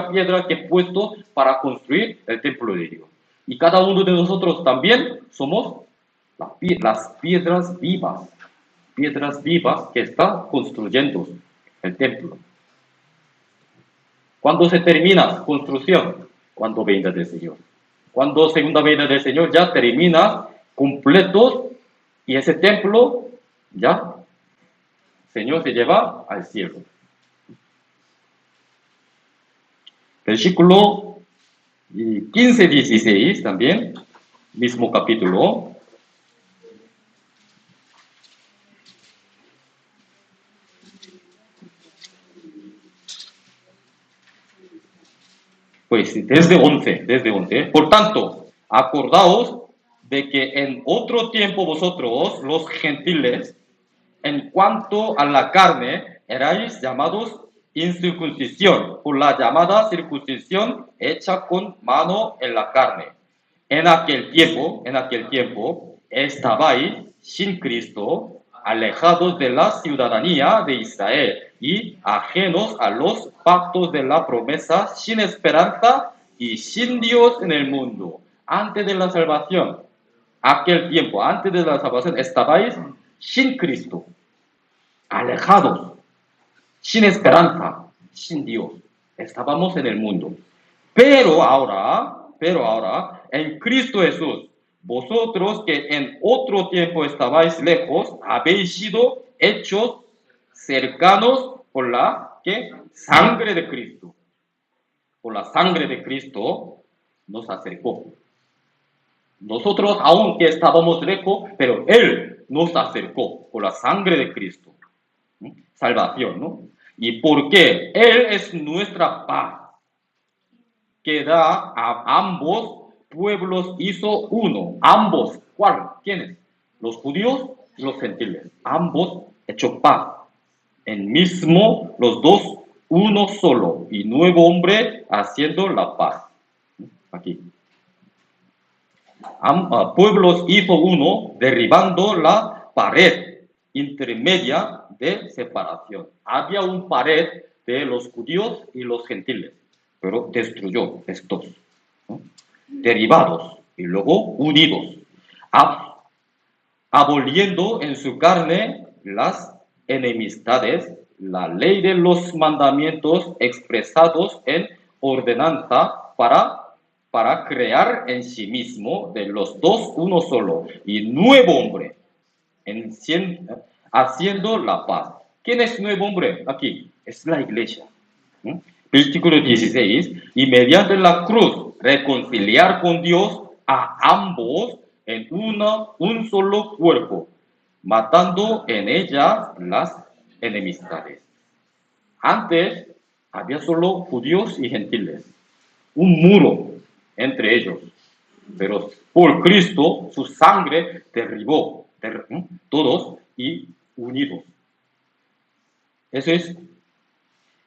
piedra que he puesto para construir el templo de Dios. Y cada uno de nosotros también somos las piedras vivas que están construyendo el templo. ¿Cuándo se termina construcción? Cuando venga del Señor. Cuando segunda venida del Señor ya termina completo y ese templo ya el Señor se lleva al cielo. Versículo 15-16 también, mismo capítulo. Pues desde 11. Por tanto, acordaos de que en otro tiempo vosotros, los gentiles, en cuanto a la carne, erais llamados incircuncisión, por la llamada circuncisión hecha con mano en la carne. En aquel tiempo, estabais sin Cristo, alejados de la ciudadanía de Israel y ajenos a los pactos de la promesa, sin esperanza y sin Dios en el mundo. Antes de la salvación, aquel tiempo, antes de la salvación, estabais sin Cristo, alejados, sin esperanza, sin Dios. Estábamos en el mundo. Pero ahora, en Cristo Jesús, vosotros que en otro tiempo estabais lejos, habéis sido hechos cercanos por la sangre de Cristo. Por la sangre de Cristo nos acercó. Nosotros, aunque estábamos lejos, pero Él nos acercó por la sangre de Cristo. Salvación, ¿no? ¿Y por qué? Él es nuestra paz, que da a ambos pueblos hizo uno. Ambos, ¿cuál? ¿Quiénes? Los judíos y los gentiles. Ambos hecho paz. En mismo, los dos, uno solo. Y nuevo hombre haciendo la paz. Aquí. Pueblos hizo uno, derribando la pared intermedia de separación. Había un pared de los judíos y los gentiles, pero destruyó estos, ¿no? Derribados y luego unidos, aboliendo en su carne las enemistades, la ley de los mandamientos expresados en ordenanza para crear en sí mismo de los dos uno solo y nuevo hombre, haciendo la paz. ¿Quién es nuevo hombre? Aquí es la iglesia. Versículo 16, y mediante la cruz reconciliar con Dios a ambos en un solo cuerpo, matando en ella las enemistades. Antes había solo judíos y gentiles, un muro entre ellos. Pero por Cristo, su sangre derribó todos y unidos. Eso es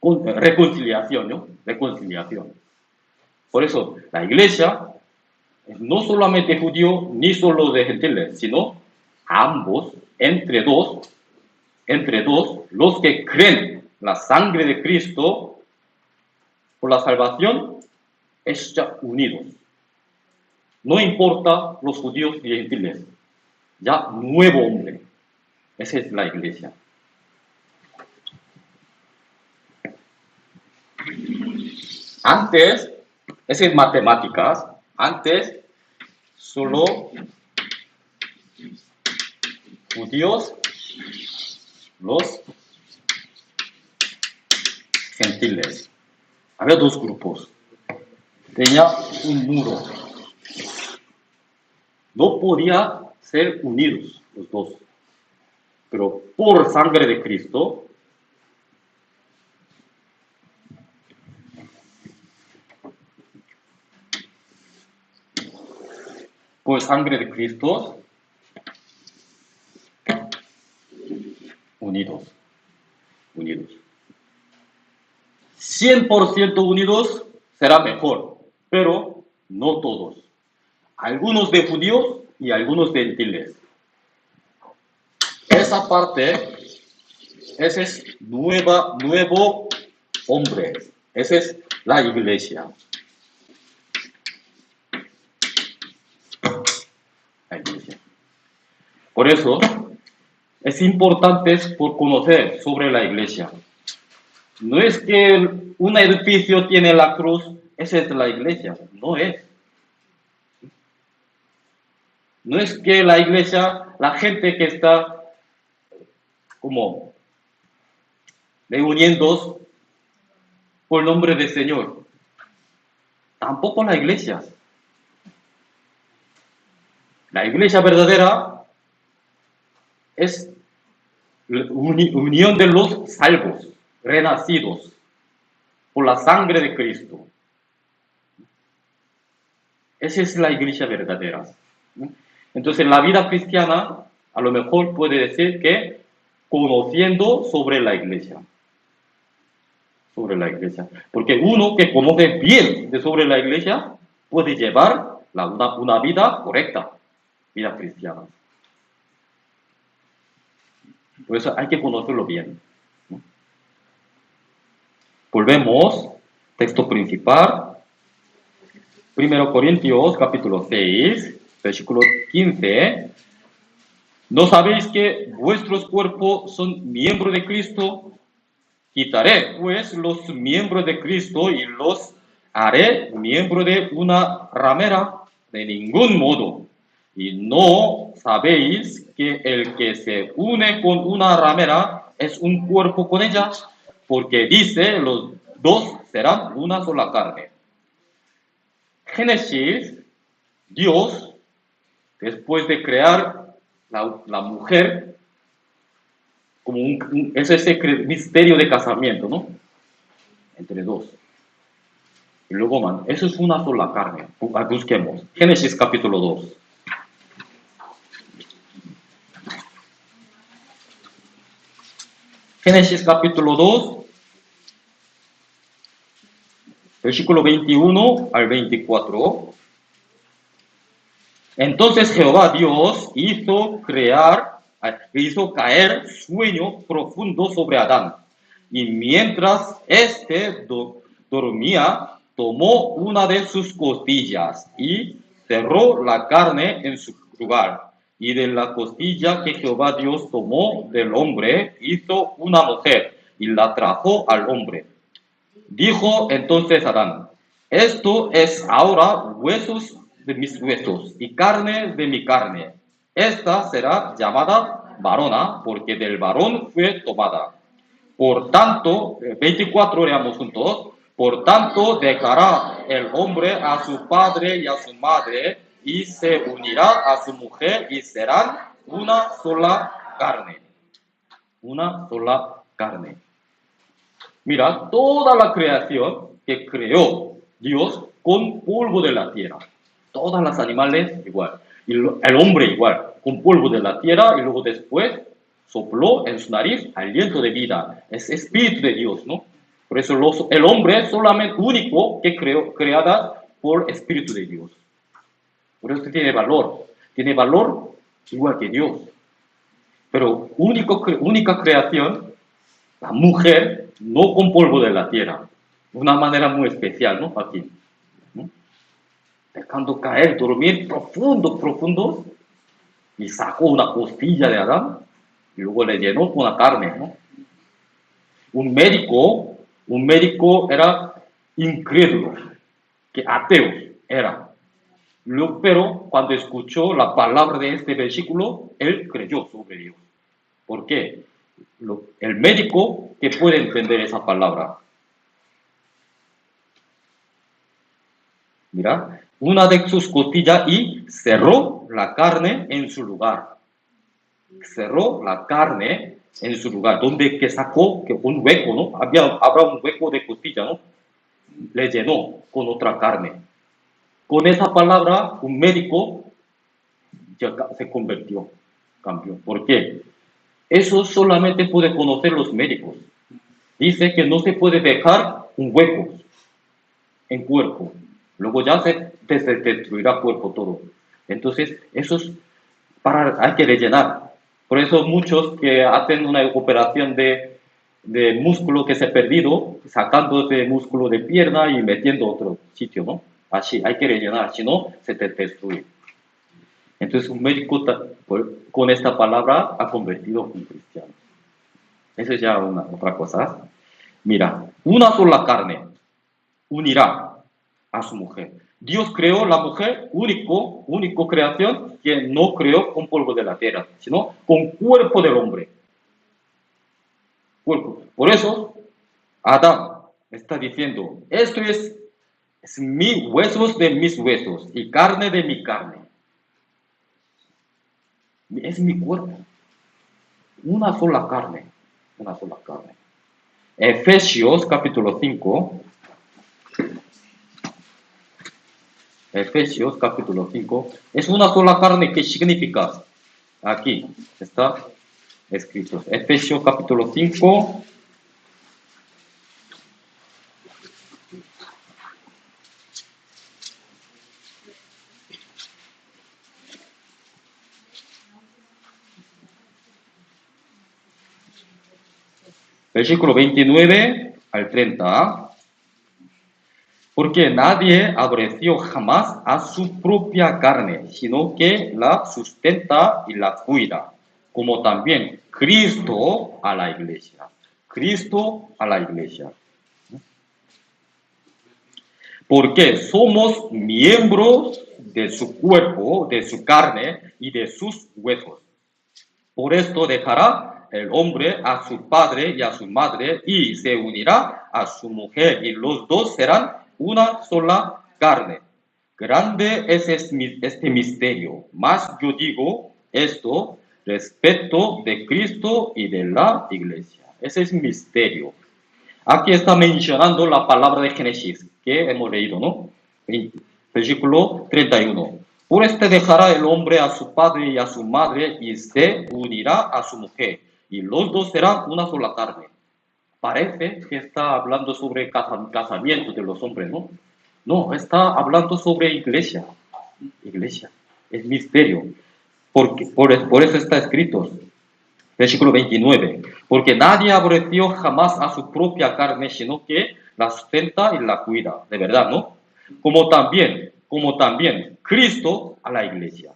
reconciliación, ¿no? Reconciliación. Por eso, la iglesia no solamente judío ni solo de gentiles, sino ambos, entre dos, los que creen la sangre de Cristo por la salvación, están unidos. No importa los judíos y gentiles, ya nuevo hombre. Esa es la iglesia. Antes, esa es matemáticas, antes solo judíos, los gentiles. Había dos grupos. Tenía un muro. No podía ser unidos los dos. Pero por sangre de Cristo, unidos. 100% unidos será mejor, pero no todos. Algunos de judíos y algunos de gentiles. Esa parte, ese es nuevo hombre. Esa es la iglesia. Por eso, es importante por conocer sobre la iglesia. No es que un edificio tiene la cruz, esa es la iglesia. No es. No es que la iglesia, la gente que está como reuniendo por el nombre del Señor. Tampoco la iglesia. La iglesia verdadera es la unión de los salvos, renacidos por la sangre de Cristo. Esa es la iglesia verdadera. Entonces, la vida cristiana a lo mejor puede decir que conociendo sobre la iglesia. Sobre la iglesia. Porque uno que conoce bien sobre la iglesia puede llevar una vida correcta, vida cristiana. Por eso hay que conocerlo bien. Volvemos, texto principal, 1 Corintios capítulo 6, versículo 15. ¿No sabéis que vuestros cuerpos son miembros de Cristo? Quitaré pues los miembros de Cristo y los haré miembros de una ramera, de ningún modo. Y no sabéis que el que se une con una ramera es un cuerpo con ella, porque dice, los dos serán una sola carne. Génesis, Dios, después de crear la mujer, como es ese misterio de casamiento, ¿no? Entre dos. Y luego, eso es una sola carne. Busquemos. Génesis capítulo 2. Génesis capítulo 2, versículo 21 al 24. Entonces Jehová Dios hizo caer sueño profundo sobre Adán. Y mientras éste dormía, tomó una de sus costillas y cerró la carne en su lugar. Y de la costilla que Jehová Dios tomó del hombre, hizo una mujer y la trajo al hombre. Dijo entonces Adán, esto es ahora huesos de mis huesos y carne de mi carne. Esta será llamada varona, porque del varón fue tomada. Por tanto, 24 leamos juntos. Por tanto, dejará el hombre a su padre y a su madre, y se unirá a su mujer, y serán una sola carne. Una sola carne. Mira, toda la creación que creó Dios con polvo de la tierra. Todas las animales igual. Y el hombre igual, con polvo de la tierra y luego después sopló en su nariz aliento de vida. Es espíritu de Dios, ¿no? Por eso el hombre es solamente único que creada por espíritu de Dios. Por eso tiene valor. Tiene valor igual que Dios. Pero única creación, la mujer, no con polvo de la tierra. De una manera muy especial, ¿no? Aquí. ¿No? Dejando caer, dormir profundo, y sacó una costilla de Adán, y luego le llenó con la carne, ¿no? Un médico era incrédulo, que ateo era. Pero cuando escuchó la palabra de este versículo, él creyó sobre Dios. ¿Por qué? El médico que puede entender esa palabra. Mira, una de sus costillas y cerró la carne en su lugar. Cerró la carne en su lugar, donde que sacó que un hueco, ¿no? Habrá un hueco de costilla, ¿no? Le llenó con otra carne. Con esa palabra, un médico ya se convirtió, cambió. ¿Por qué? Eso solamente puede conocer los médicos. Dice que no se puede dejar un hueco en cuerpo. Luego ya se destruirá cuerpo todo. Entonces, eso es hay que rellenar. Por eso muchos que hacen una operación de músculo que se ha perdido, sacando ese músculo de pierna y metiendo otro sitio, ¿no? Así, hay que rellenar, si no, se te destruye. Entonces un médico con esta palabra ha convertido en cristiano. Eso es ya otra cosa. Mira, una sola carne unirá a su mujer. Dios creó la mujer, único creación, que no creó con polvo de la tierra, sino con cuerpo del hombre. Cuerpo. Por eso, Adán está diciendo, esto es huesos de mis huesos y carne de mi carne. Es mi cuerpo. Una sola carne. Una sola carne. Efesios capítulo 5. Efesios capítulo 5. Es una sola carne. ¿Qué significa? Aquí está escrito. Efesios capítulo 5. Versículo 29 al 30. Porque nadie aborreció jamás a su propia carne, sino que la sustenta y la cuida, como también Cristo a la iglesia. Cristo a la iglesia. Porque somos miembros de su cuerpo, de su carne y de sus huesos. Por esto dejará el hombre a su padre y a su madre y se unirá a su mujer y los dos serán una sola carne. Grande es este misterio, mas yo digo esto respecto de Cristo y de la iglesia. Ese es misterio. Aquí está mencionando la palabra de Génesis que hemos leído, ¿no? Versículo 31. Por este dejará el hombre a su padre y a su madre y se unirá a su mujer y los dos serán una sola carne. Parece que está hablando sobre casamiento de los hombres, ¿no? No, está hablando sobre iglesia. Iglesia. Es misterio. Por eso está escrito. Versículo 29. Porque nadie aborreció jamás a su propia carne, sino que la sustenta y la cuida. De verdad, ¿no? Como también Cristo a la iglesia.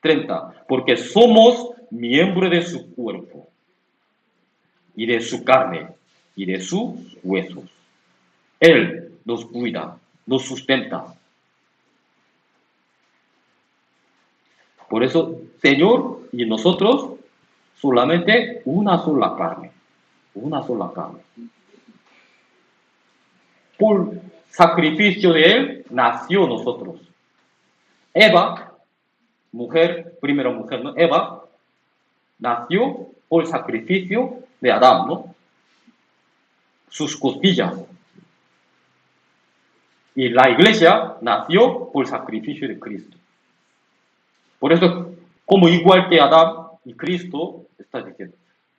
30. Porque somos miembros de su cuerpo y de su carne y de sus huesos. Él nos cuida, nos sustenta. Por eso, Señor y nosotros, solamente una sola carne. Una sola carne. Por sacrificio de Él, nació nosotros. Eva, primera mujer, ¿no? Eva, nació por sacrificio de Adán, ¿no? Sus costillas. Y la iglesia nació por el sacrificio de Cristo. Por eso, como igual que Adán y Cristo, está diciendo,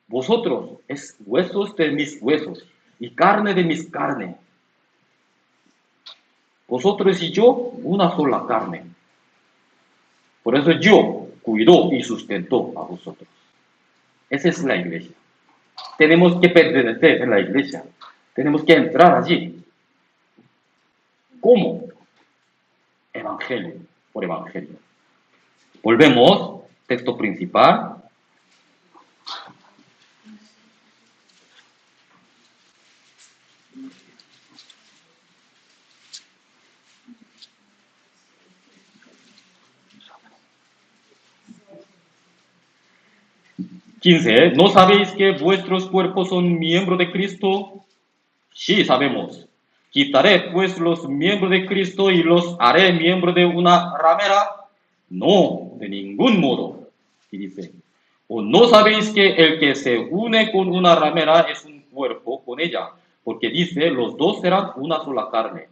vosotros es huesos de mis huesos y carne de mis carnes. Vosotros y yo, una sola carne. Por eso yo cuidó y sustentó a vosotros. Esa es la iglesia. Tenemos que pertenecer en la iglesia. Tenemos que entrar allí. ¿Cómo? Evangelio, por evangelio. Volvemos, texto principal. (15) ¿No sabéis que vuestros cuerpos son miembros de Cristo? Sí, sabemos. ¿Quitaré pues los miembros de Cristo y los haré miembros de una ramera? No, de ningún modo. Y dice, ¿o no sabéis que el que se une con una ramera es un cuerpo con ella? Porque dice, los dos serán una sola carne.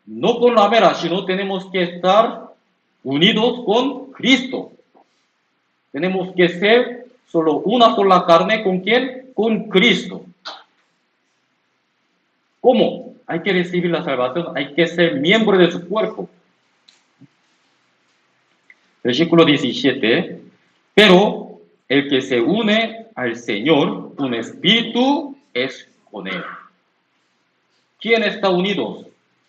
No con ramera, sino tenemos que estar unidos con Cristo. Tenemos que ser solo una sola carne, ¿con quién? Con Cristo. ¿Cómo? Hay que recibir la salvación, hay que ser miembro de su cuerpo. Versículo 17. Pero el que se une al Señor, un espíritu es con él. ¿Quién está unido?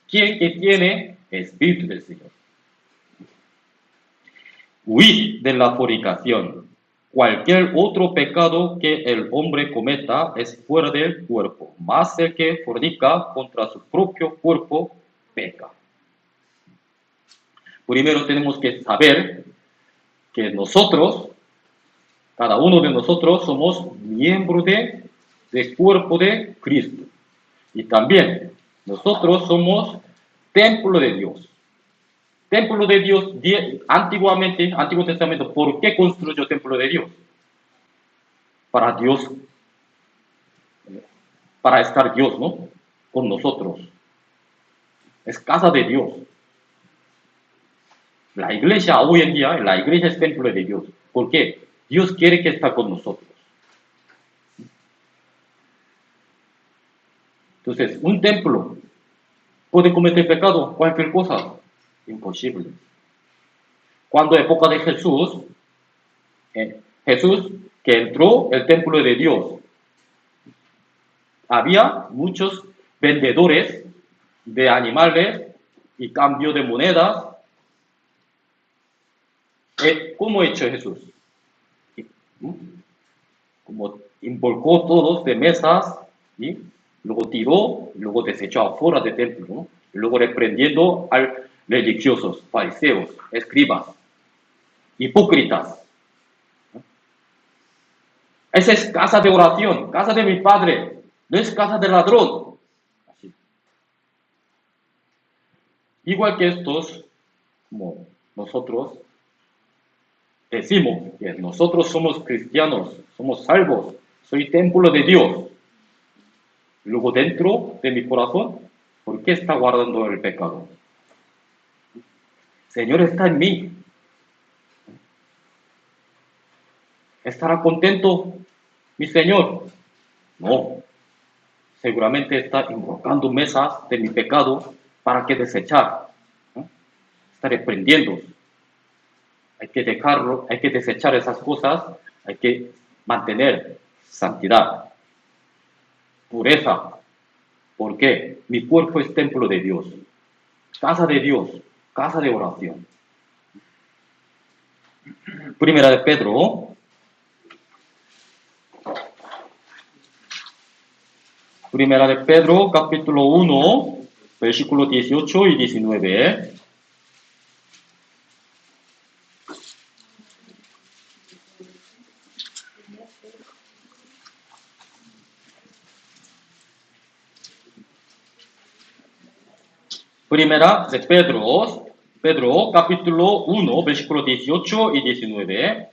¿Quién que tiene espíritu del Señor? Huid de la fornicación. Cualquier otro pecado que el hombre cometa es fuera del cuerpo, mas el que fornica contra su propio cuerpo peca. Primero tenemos que saber que nosotros, cada uno de nosotros, somos miembros del cuerpo de Cristo. Y también nosotros somos templo de Dios. Templo de Dios, antiguamente, Antiguo Testamento, ¿por qué construyó templo de Dios? Para Dios, para estar Dios, ¿no? Con nosotros. Es casa de Dios. La iglesia hoy en día, la iglesia es templo de Dios. ¿Por qué? Dios quiere que esté con nosotros. Entonces, un templo puede cometer pecado, cualquier cosa. Imposible. Cuando época de Jesús, Jesús que entró el templo de Dios, había muchos vendedores de animales y cambio de monedas. ¿Cómo ha hecho Jesús? Como involucró todos de mesas, y luego tiró, luego desechó afuera del templo, ¿no? Luego reprendiendo a religiosos, fariseos, escribas, hipócritas. Esa es casa de oración, casa de mi Padre, no es casa de ladrón. Así. Igual que estos, como nosotros, decimos que nosotros somos cristianos, somos salvos, soy templo de Dios. Luego dentro de mi corazón, ¿por qué está guardando el pecado? Señor está en mí. ¿Estará contento mi Señor? No. Seguramente está invocando mesas de mi pecado para que desechar. ¿No? Está reprendiendo. Hay que dejarlo, hay que desechar esas cosas, hay que mantener santidad, pureza. ¿Por qué? Mi cuerpo es templo de Dios, casa de Dios, casa de oración. Primera de Pedro. Primera de Pedro, capítulo 1, versículos 18 y 19. Primera de Pedro, capítulo 1, versículos 18 y 19.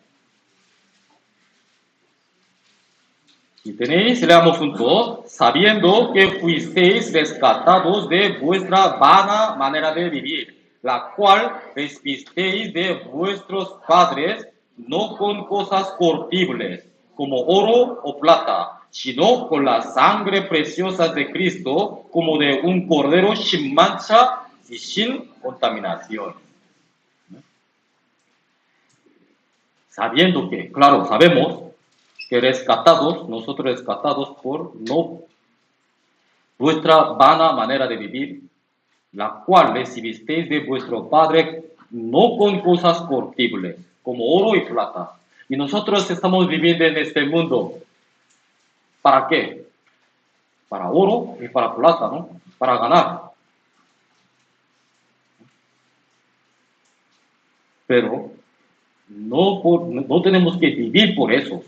Y tenéis, leamos juntos, sabiendo que fuisteis rescatados de vuestra vana manera de vivir, la cual recibisteis de vuestros padres, no con cosas corruptibles, como oro o plata, sino con la sangre preciosa de Cristo, como de un cordero sin mancha y sin contaminación. Sabiendo que, claro, sabemos que rescatados, nosotros rescatados por no vuestra vana manera de vivir, la cual recibisteis de vuestro Padre, no con cosas corruptibles, como oro y plata. Y nosotros estamos viviendo en este mundo, ¿para qué? Para oro y para plata, ¿no? Para ganar. Pero no tenemos que vivir por eso.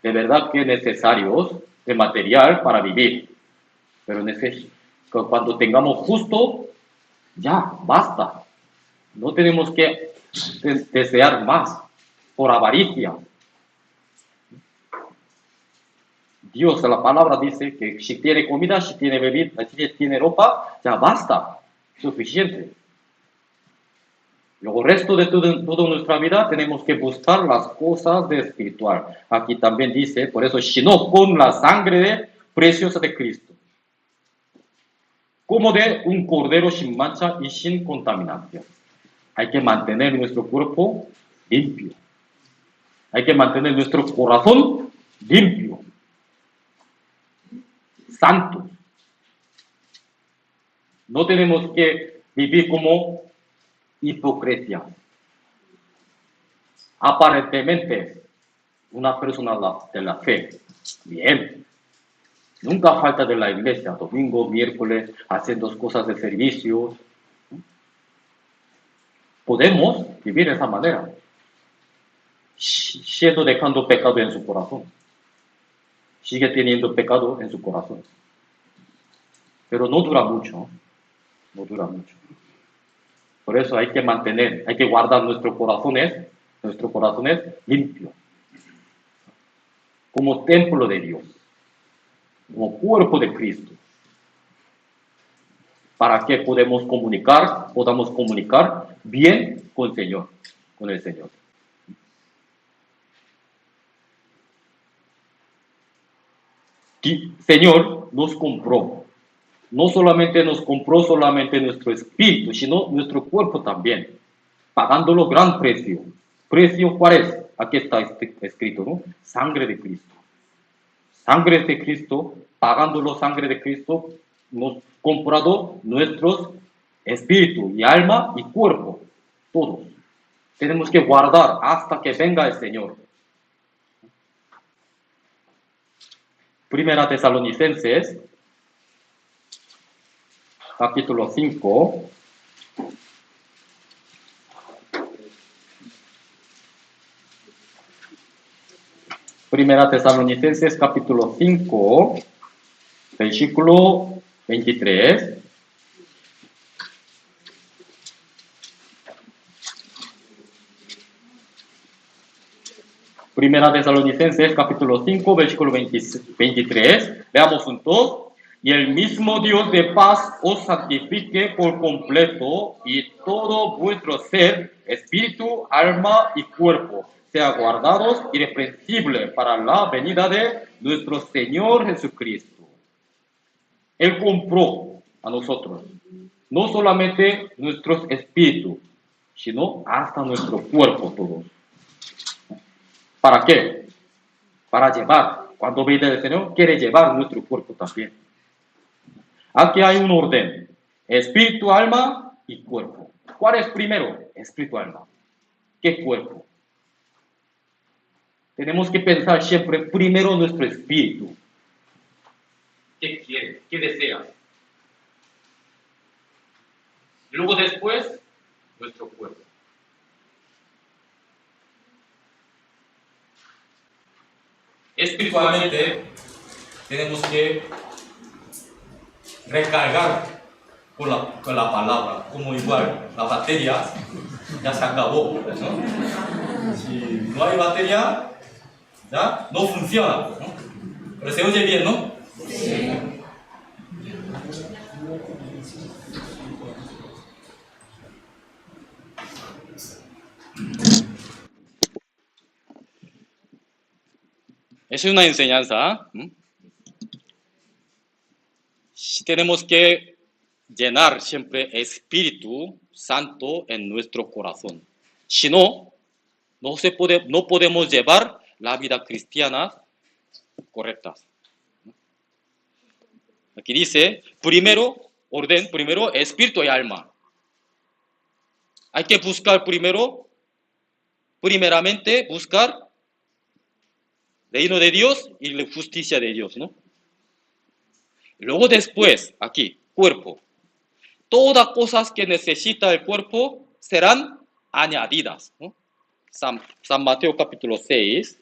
De verdad que necesarios de material para vivir. Pero cuando tengamos justo, ya, basta. No tenemos que desear más por avaricia. Dios, la palabra dice que si tiene comida, si tiene bebida, si tiene ropa, ya basta, suficiente. Luego, el resto de toda nuestra vida tenemos que buscar las cosas de espiritual. Aquí también dice, por eso, sino con la sangre preciosa de Cristo, como de un cordero sin mancha y sin contaminación. Hay que mantener nuestro cuerpo limpio. Hay que mantener nuestro corazón limpio, santo. No tenemos que vivir como hipocresía. Aparentemente, una persona de la fe, bien, nunca falta de la iglesia, domingo, miércoles, haciendo cosas de servicios. Podemos vivir de esa manera, siendo dejando pecado en su corazón. Sigue teniendo pecado en su corazón. Pero no dura mucho, no dura mucho. Por eso hay que mantener, hay que guardar nuestros corazones limpios, como templo de Dios, como cuerpo de Cristo, para que podamos comunicar bien con el Señor. El Señor nos compró. No solamente nos compró solamente nuestro espíritu, sino nuestro cuerpo también, pagándolo gran precio. ¿Precio cuál es? Aquí está escrito, ¿no? Sangre de Cristo. Sangre de Cristo, pagándolo sangre de Cristo, nos comprado nuestros espíritu y alma y cuerpo, todos. Tenemos que guardar hasta que venga el Señor. Primera Tesalonicenses, capítulo 5. Primera Tesalonicenses, capítulo 5, versículo 23. Primera Tesalonicenses, capítulo 5, versículo 23. Veamos juntos. Y el mismo Dios de paz os santifique por completo, y todo vuestro ser, espíritu, alma y cuerpo, sea guardados irreprensible para la venida de nuestro Señor Jesucristo. Él compró a nosotros, no solamente nuestros espíritus, sino hasta nuestro cuerpo todos. ¿Para qué? Para llevar. Cuando viene el Señor, quiere llevar nuestro cuerpo también. Aquí hay un orden: espíritu, alma y cuerpo. ¿Cuál es primero? Espíritu, alma. ¿Qué cuerpo? Tenemos que pensar siempre primero nuestro espíritu. ¿Qué quiere? ¿Qué desea? Y luego después, nuestro cuerpo. Espiritualmente, tenemos que recargar con la palabra, como igual la batería ya se acabó, ¿no? Si no hay batería, ya no funciona, ¿no? Pero se oye bien, ¿no? Es una enseñanza. Si tenemos que llenar siempre Espíritu Santo en nuestro corazón. Si no, no podemos llevar la vida cristiana correcta. Aquí dice, primero espíritu y alma. Hay que buscar primeramente buscar reino de Dios y la justicia de Dios, ¿no? Luego después, aquí, cuerpo. Todas cosas que necesita el cuerpo serán añadidas, ¿no? San Mateo capítulo 6.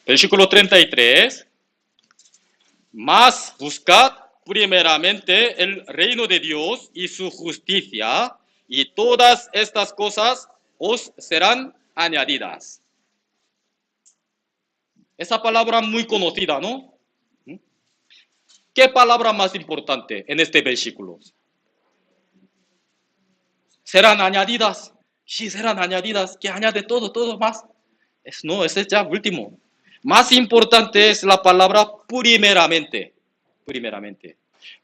Versículo 33. Mas buscad primeramente el reino de Dios y su justicia, y todas estas cosas os serán añadidas. Esa palabra muy conocida, ¿no? ¿Qué palabra más importante en este versículo? Serán añadidas. Sí, serán añadidas. Que añade todo más. No, ese es ya último. Más importante es la palabra primeramente. Primeramente.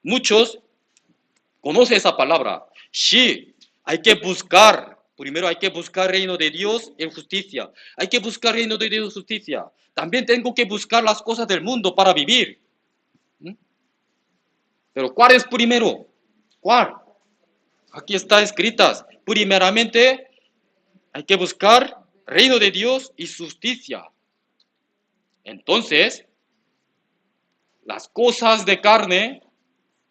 Muchos conocen esa palabra. Sí, hay que buscar. Primero hay que buscar reino de Dios en justicia. Hay que buscar reino de Dios en justicia. También tengo que buscar las cosas del mundo para vivir. Pero ¿cuál es primero? ¿Cuál? Aquí está escritas. Primeramente hay que buscar reino de Dios y justicia. Entonces, las cosas de carne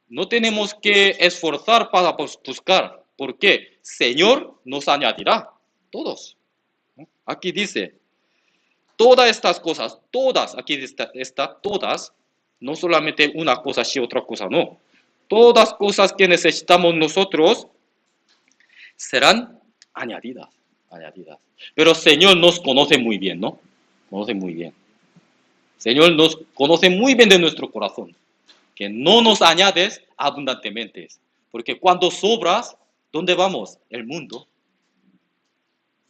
no tenemos que esforzar para buscar. ¿Por qué? Señor nos añadirá. Todos. Aquí dice, todas estas cosas, todas, aquí está todas, no solamente una cosa sí, otra cosa no. Todas cosas que necesitamos nosotros serán añadidas. Pero el Señor nos conoce muy bien, ¿no? Conoce muy bien. Señor nos conoce muy bien de nuestro corazón, que no nos añades abundantemente, porque cuando sobras, ¿dónde vamos? El mundo.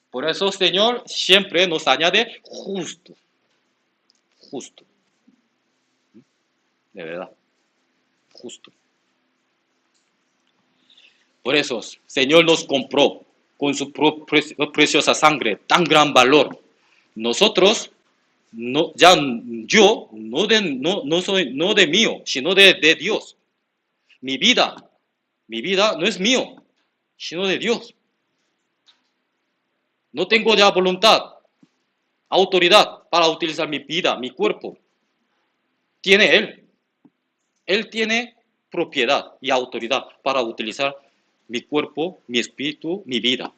Por eso, Señor, siempre nos añade justo. De verdad, justo. Por eso, Señor nos compró con su preciosa sangre, tan gran valor. Nosotros, no de mío, sino de Dios. Mi vida no es mío, sino de Dios. No tengo ya voluntad, autoridad para utilizar mi vida, mi cuerpo. Tiene Él. Él tiene propiedad y autoridad para utilizar mi cuerpo, mi espíritu, mi vida.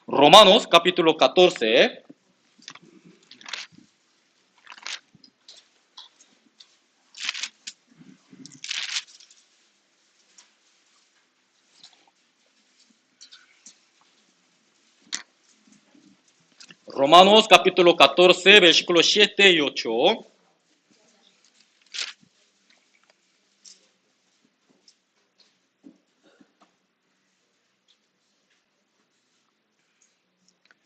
Romanos capítulo 14. Romanos capítulo 14, versículos 7 y 8.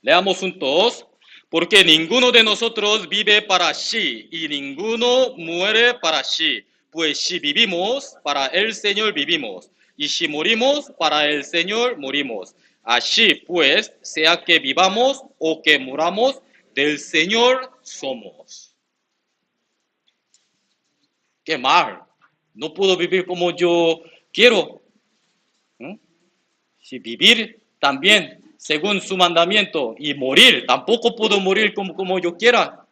Leamos juntos. Porque ninguno de nosotros vive para sí y ninguno muere para sí. Pues si vivimos, para el Señor vivimos. Y si morimos, para el Señor morimos. Así pues, sea que vivamos o que muramos, del Señor somos. ¡Qué mal! No puedo vivir como yo quiero. Si vivir también según su mandamiento y morir, tampoco puedo morir como yo quiera.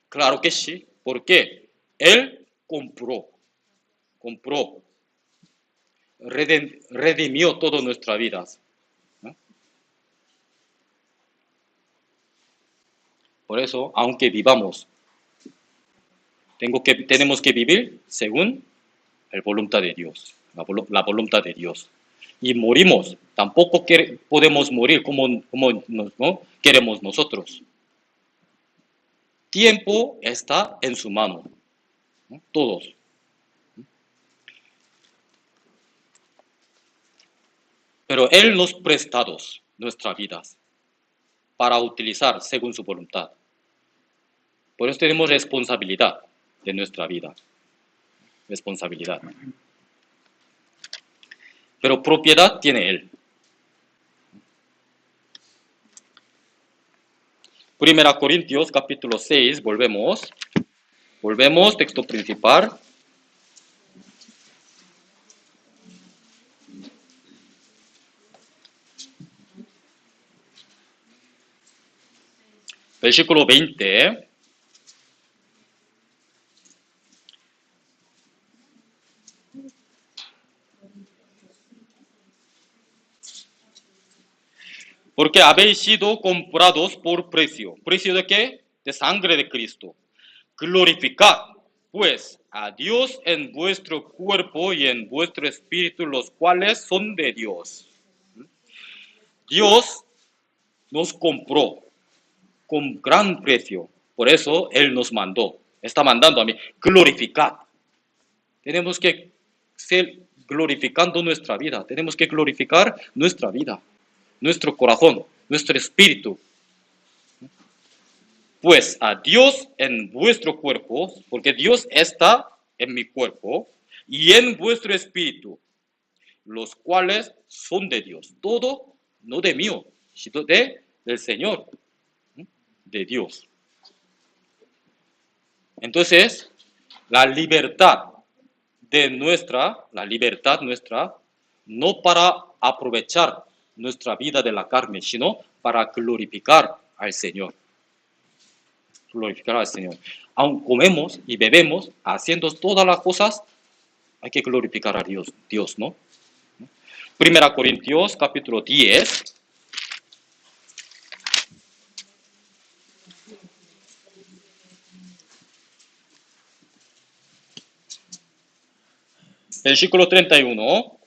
Claro que sí. ¿Por qué? Él compró. redimió toda nuestra vida. ¿No? Por eso, aunque vivamos, tenemos que vivir según la voluntad de Dios, la voluntad de Dios. Y morimos, tampoco podemos morir como ¿no? queremos nosotros. Tiempo está en su mano, ¿no? Todos. Pero Él nos presta nuestras vidas para utilizar según su voluntad. Por eso tenemos responsabilidad de nuestra vida. Responsabilidad. Pero propiedad tiene Él. Primera Corintios capítulo 6, volvemos, texto principal. Versículo 20. Porque habéis sido comprados por precio. ¿Precio de qué? De sangre de Cristo. Glorificad, pues, a Dios en vuestro cuerpo y en vuestro espíritu, los cuales son de Dios. Dios nos compró con gran precio. Por eso Él nos mandó. Está mandando a mí. Glorificad. Tenemos que ser glorificando nuestra vida. Tenemos que glorificar nuestra vida, nuestro corazón, nuestro espíritu. Pues a Dios en vuestro cuerpo, porque Dios está en mi cuerpo, y en vuestro espíritu, los cuales son de Dios. Todo no de mí, sino del Señor, de Dios. Entonces, la libertad nuestra, no para aprovechar nuestra vida de la carne, sino para glorificar al Señor. Glorificar al Señor. Aun comemos y bebemos, haciendo todas las cosas, hay que glorificar a Dios, ¿no? Primera Corintios, capítulo 10. Versículo 31,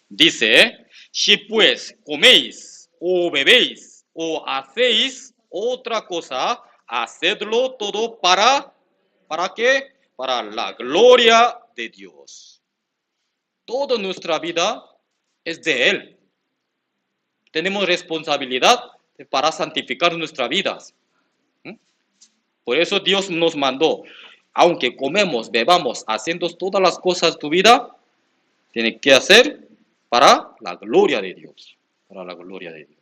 dice, si pues coméis o bebéis o hacéis otra cosa, hacedlo todo ¿para qué? Para la gloria de Dios. Toda nuestra vida es de Él. Tenemos responsabilidad para santificar nuestras vidas. Por eso Dios nos mandó, aunque comemos, bebamos, haciendo todas las cosas de tu vida, tiene que hacer para la gloria de Dios. Para la gloria de Dios.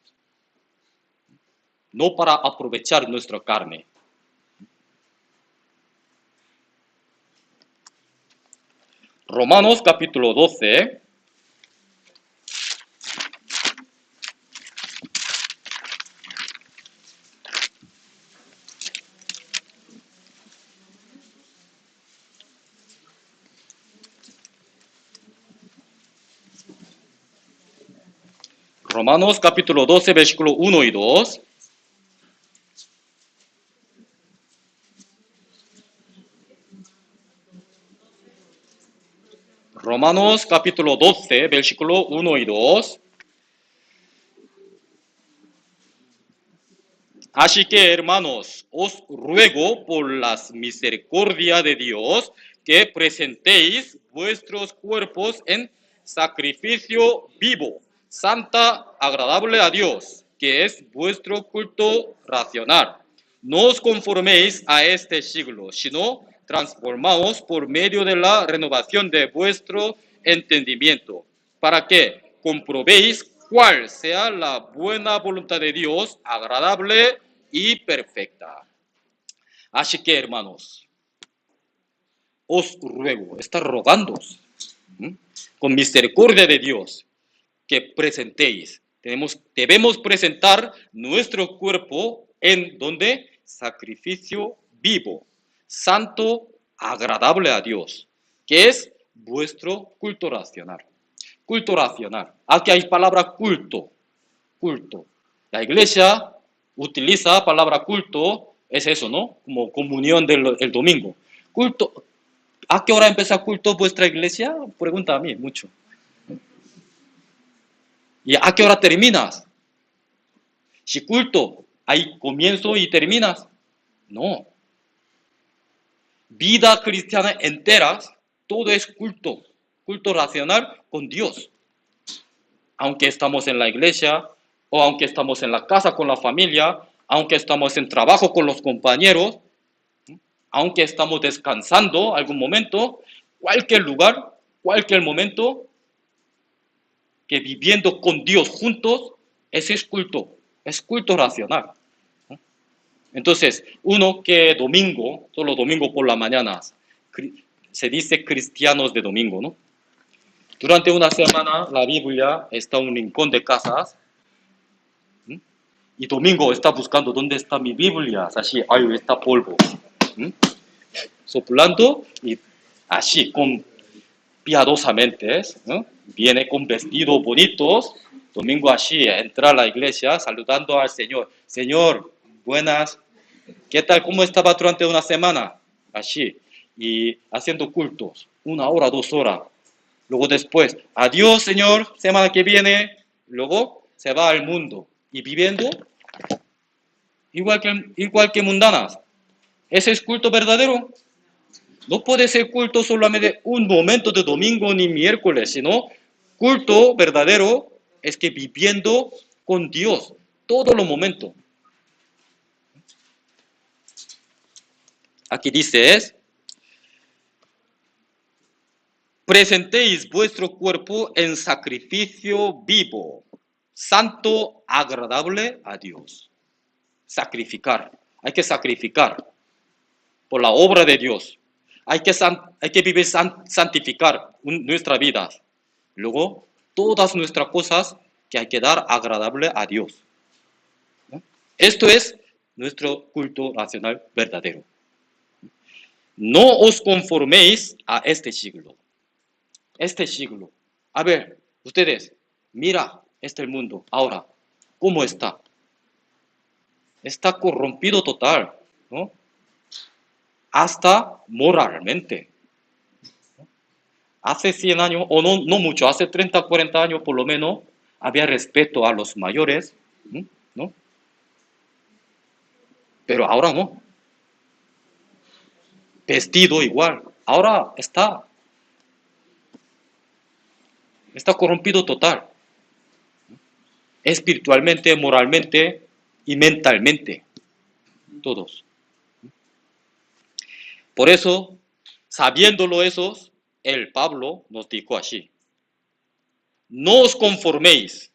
No para aprovechar nuestra carne. Romanos capítulo 12. Romanos capítulo 12, versículo 1 y 2. Romanos capítulo 12, versículo 1 y 2. Así que, hermanos, os ruego por las misericordias de Dios que presentéis vuestros cuerpos en sacrificio vivo, santa, agradable a Dios, que es vuestro culto racional. No os conforméis a este siglo, sino transformaos por medio de la renovación de vuestro entendimiento, para que comprobéis cuál sea la buena voluntad de Dios, agradable y perfecta. Así que, hermanos, os ruego, está rogándoos, con misericordia de Dios, que presentéis. Debemos presentar nuestro cuerpo en donde sacrificio vivo, santo, agradable a Dios, que es vuestro culto racional. Culto racional. Aquí hay palabra culto. Culto. La iglesia utiliza palabra culto, es eso, ¿no? Como comunión del domingo. Culto. ¿A qué hora empieza culto vuestra iglesia? Pregunta a mí mucho. ¿Y a qué hora terminas? Si culto, ¿hay comienzo y terminas? No. Vida cristiana entera, todo es culto. Culto racional con Dios. Aunque estamos en la iglesia, o aunque estamos en la casa con la familia, aunque estamos en trabajo con los compañeros, aunque estamos descansando algún momento, cualquier lugar, cualquier momento, que viviendo con Dios juntos, ese es culto racional. Entonces, uno que domingo, solo domingo por la mañana, se dice cristianos de domingo, ¿no? Durante una semana la Biblia está en un rincón de casas, ¿m? Y domingo está buscando dónde está mi Biblia, así, ay, está polvo, ¿m? Soplando y así, con piadosamente, ¿no? Viene con vestidos bonitos, domingo así, entra a la iglesia saludando al Señor. Señor, buenas, ¿qué tal? ¿Cómo estaba durante una semana? Así, y haciendo cultos, 1 hora, 2 horas. Luego después, adiós Señor, semana que viene. Luego se va al mundo y viviendo igual que mundanas. ¿Ese es culto verdadero? No puede ser culto solamente un momento de domingo ni miércoles, sino culto verdadero es que viviendo con Dios todos los momentos. Aquí dice presentéis vuestro cuerpo en sacrificio vivo, santo, agradable a Dios. Sacrificar, hay que sacrificar por la obra de Dios. Hay que vivir santificar nuestra vida. Luego, todas nuestras cosas que hay que dar agradable a Dios. ¿No? Esto es nuestro culto racional verdadero. No os conforméis a este siglo. Este siglo. A ver, ustedes, mira este mundo ahora, ¿cómo está? Está corrompido total, ¿no? Hasta moralmente. Hace 100 años, o no mucho, hace 30, 40 años por lo menos, había respeto a los mayores, ¿no? Pero ahora no. Vestido igual. Ahora está corrompido total. Espiritualmente, moralmente y mentalmente. Todos. Por eso, sabiéndolo eso, el Pablo nos dijo así: no os conforméis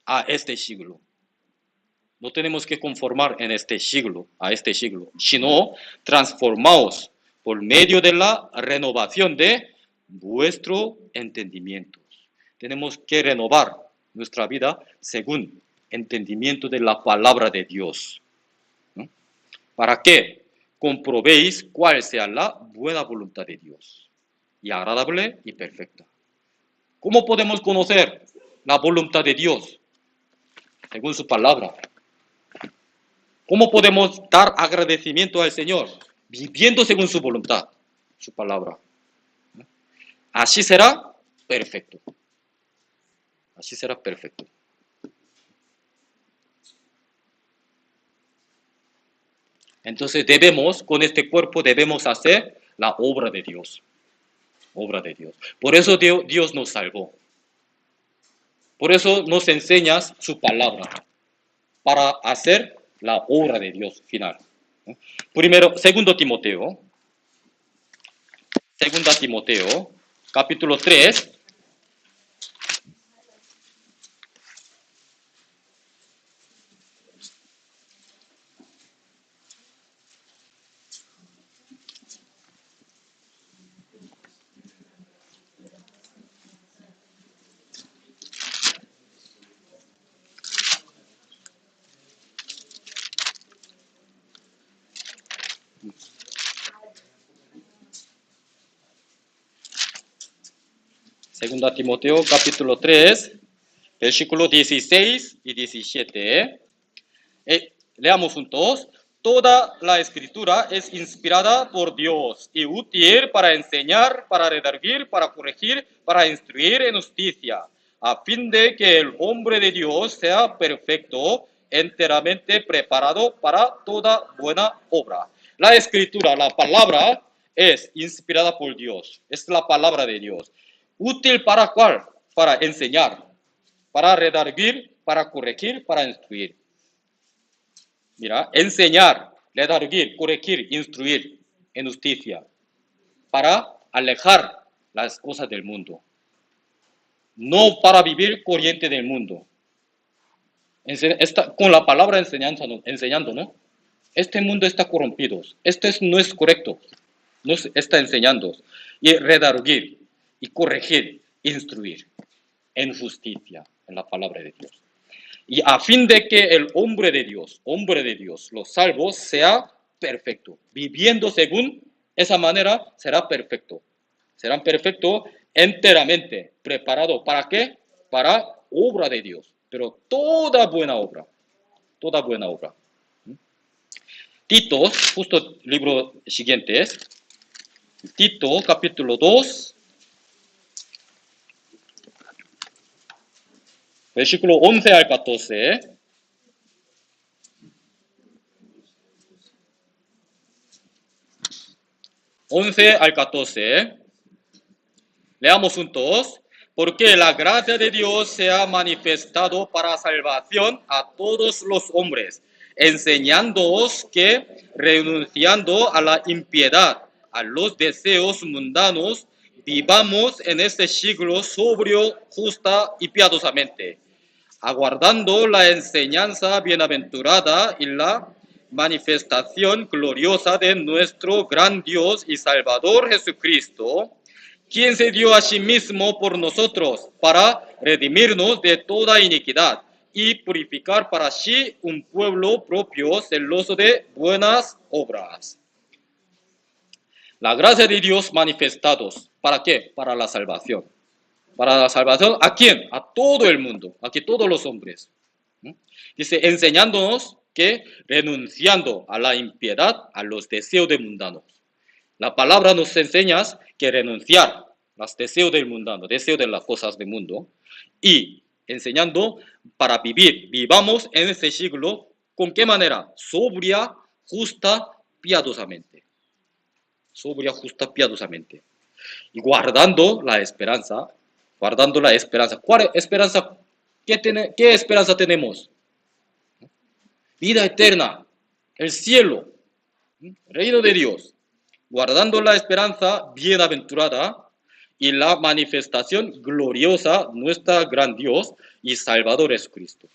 a este siglo. No tenemos que conformar en este siglo, a este siglo, sino transformaos por medio de la renovación de vuestro entendimiento. Tenemos que renovar nuestra vida según entendimiento de la palabra de Dios. ¿No? ¿Para qué? Comprobéis cuál sea la buena voluntad de Dios, y agradable y perfecta. ¿Cómo podemos conocer la voluntad de Dios? Según su palabra. ¿Cómo podemos dar agradecimiento al Señor? Viviendo según su voluntad, su palabra. Así será perfecto. Así será perfecto. Entonces con este cuerpo debemos hacer la obra de Dios. Obra de Dios. Por eso Dios nos salvó. Por eso nos enseña su palabra. Para hacer la obra de Dios final. Primero, segundo Timoteo, capítulo 3. Segunda Timoteo capítulo 3, versículo 16 y 17. Leamos juntos. Toda la escritura es inspirada por Dios y útil para enseñar, para redarguir, para corregir, para instruir en justicia, a fin de que el hombre de Dios sea perfecto, enteramente preparado para toda buena obra. La escritura, la palabra, es inspirada por Dios. Es la palabra de Dios. ¿Útil para cuál? Para enseñar, para redarguir, para corregir, para instruir. Mira, enseñar, redarguir, corregir, instruir en justicia, para alejar las cosas del mundo, no para vivir corriente del mundo. Con la palabra enseñando, ¿no? Este mundo está corrompido, no es correcto, nos está enseñando. Y redarguir, y corregir, instruir en justicia, en la palabra de Dios. Y a fin de que el hombre de Dios, los salvos, sea perfecto. Viviendo según esa manera, será perfecto. Serán perfectos enteramente, preparado. ¿Para qué? Para obra de Dios. Pero toda buena obra. Toda buena obra. Tito, justo el libro siguiente es Tito, capítulo 2. Versículo 11 al 14. Leamos juntos. Porque la gracia de Dios se ha manifestado para salvación a todos los hombres, enseñándoos que, renunciando a la impiedad, a los deseos mundanos, vivamos en este siglo sobrio, justa y piadosamente, aguardando la enseñanza bienaventurada y la manifestación gloriosa de nuestro gran Dios y Salvador Jesucristo, quien se dio a sí mismo por nosotros para redimirnos de toda iniquidad y purificar para sí un pueblo propio celoso de buenas obras. La gracia de Dios manifestados, ¿para qué? Para la salvación. ¿Para la salvación a quién? A todo el mundo, a todos los hombres. Dice, enseñándonos que renunciando a la impiedad, a los deseos de mundanos. La palabra nos enseña que renunciar a los deseos del mundano, deseos de las cosas del mundo, y enseñando para vivamos en este siglo, ¿con qué manera? Sobria, justa, piadosamente. Sobria, justa, piadosamente. Y guardando la esperanza. ¿Cuál esperanza? ¿Qué esperanza tenemos? Vida eterna, el cielo, reino de Dios. Guardando la esperanza bienaventurada y la manifestación gloriosa nuestro gran Dios y Salvador Jesucristo.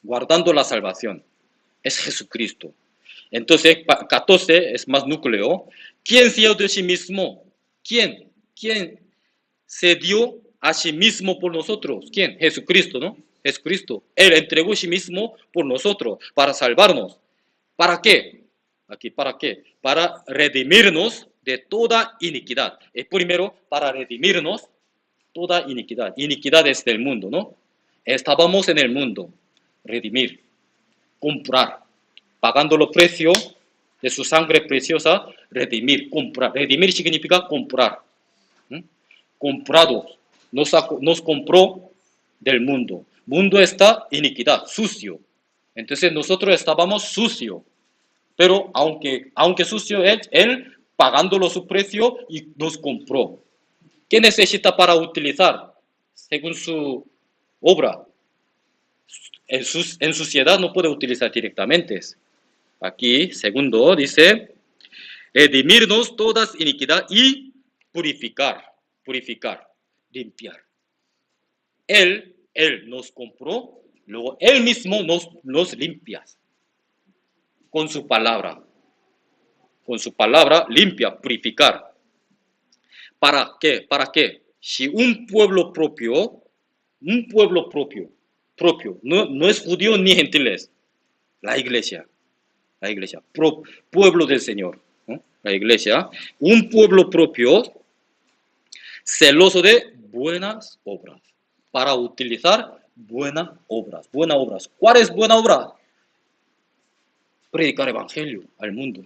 Guardando la salvación, es Jesucristo. Entonces, 14 es más núcleo. ¿Quién se dio de sí mismo? ¿Quién se dio a sí mismo por nosotros? ¿Quién? Jesucristo, ¿no? Jesucristo. Él entregó a sí mismo por nosotros, para salvarnos. ¿Para qué? Aquí, ¿para qué? Para redimirnos de toda iniquidad. Primero, para redimirnos toda iniquidad. Iniquidad es del mundo, ¿no? Estábamos en el mundo. Redimir. Comprar. Pagando los precios de su sangre preciosa, redimir, comprar. Redimir significa comprar. Comprados. Nos compró del mundo. Mundo está iniquidad, sucio. Entonces nosotros estábamos sucios. Pero aunque sucio es, Él pagándolo su precio y nos compró. ¿Qué necesita para utilizar? Según su obra. En suciedad no puede utilizar directamente. Aquí, segundo, dice, redimirnos todas iniquidad y purificar, limpiar. Él nos compró, luego Él mismo nos limpia. Con su palabra limpia, purificar. ¿Para qué? Si un pueblo propio, no es judío ni gentiles, la iglesia, pueblo del Señor, ¿no? La iglesia, un pueblo propio, celoso de buenas obras, para utilizar buenas obras. Buenas obras. ¿Cuál es buena obra? Predicar evangelio al mundo.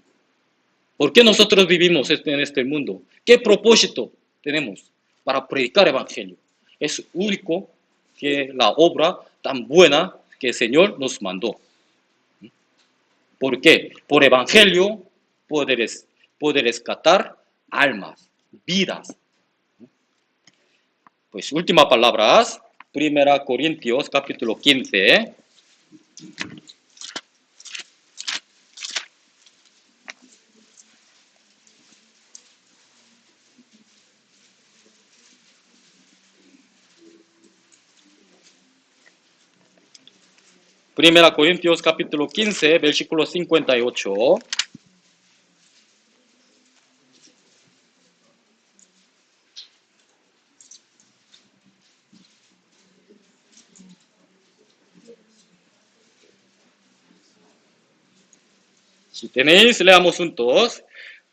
¿Por qué nosotros vivimos en este mundo? ¿Qué propósito tenemos para predicar evangelio? Es único que la obra tan buena que el Señor nos mandó. ¿Por qué? Por evangelio puede rescatar almas, vidas. Pues última palabras, 1 Corintios capítulo 15. Primera Corintios capítulo 15, versículo 58. Si tenéis, leamos juntos.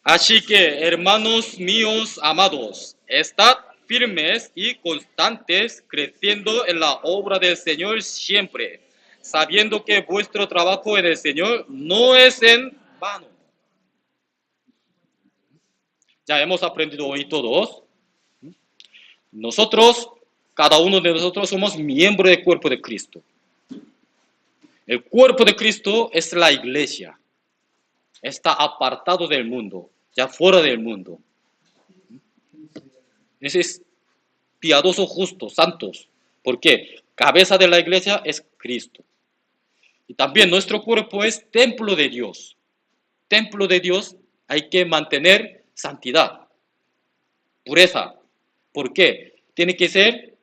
Así que, hermanos míos amados, estad firmes y constantes, creciendo en la obra del Señor siempre, sabiendo que vuestro trabajo en el Señor no es en vano. Ya hemos aprendido hoy todos. Nosotros, cada uno de nosotros somos miembro del cuerpo de Cristo. El cuerpo de Cristo es la iglesia. Está apartado del mundo, ya fuera del mundo. Ese es piadoso, justo, santos. ¿Por qué? Cabeza de la iglesia es Cristo. Y también nuestro cuerpo es templo de Dios. Templo de Dios hay que mantener santidad, pureza. ¿Por qué? Tiene que ser,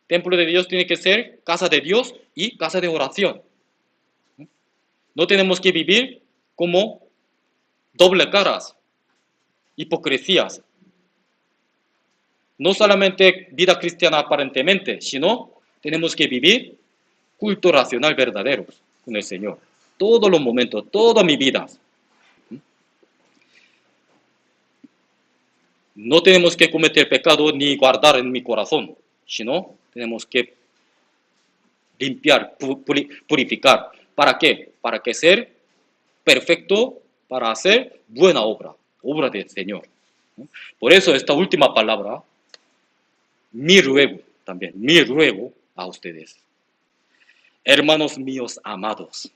templo de Dios tiene que ser casa de Dios y casa de oración. No tenemos que vivir como doble caras, hipocresías. No solamente vida cristiana aparentemente, sino tenemos que vivir culto racional verdadero con el Señor. Todos los momentos, toda mi vida. No tenemos que cometer pecado ni guardar en mi corazón, sino tenemos que limpiar, purificar. ¿Para qué? Para que ser perfecto, para hacer buena obra, obra del Señor. Por eso esta última palabra, mi ruego también, mi ruego a ustedes. Hermanos míos amados,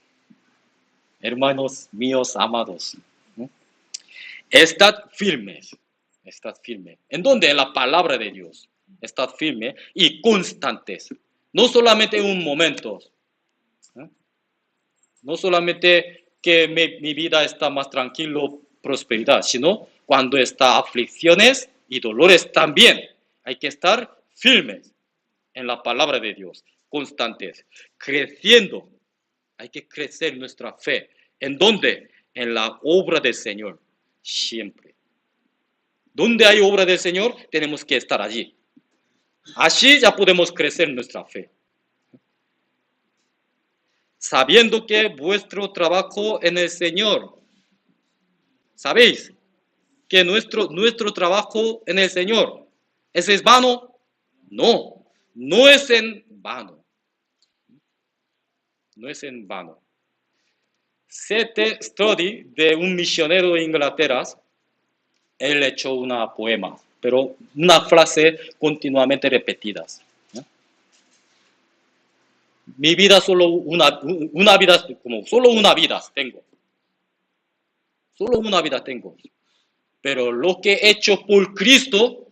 estad firmes. Estad firme. ¿En dónde? En la palabra de Dios. Estad firme y constantes. No solamente en un momento. No solamente que mi vida está más tranquilo, prosperidad, sino cuando está aflicciones y dolores también. Hay que estar firmes en la palabra de Dios. Constantes. Creciendo. Hay que crecer nuestra fe. ¿En dónde? En la obra del Señor. Siempre. Donde hay obra del Señor, tenemos que estar allí. Así ya podemos crecer nuestra fe. Sabiendo que vuestro trabajo en el Señor, ¿sabéis? Que nuestro trabajo en el Señor, ¿es vano? No, no es en vano. No es en vano. C.T. Study, de un misionero de Inglaterra, él echó una poema, pero una frase continuamente repetidas. Mi vida solo una vida, como solo una vida tengo. Solo una vida tengo. Pero lo que he hecho por Cristo,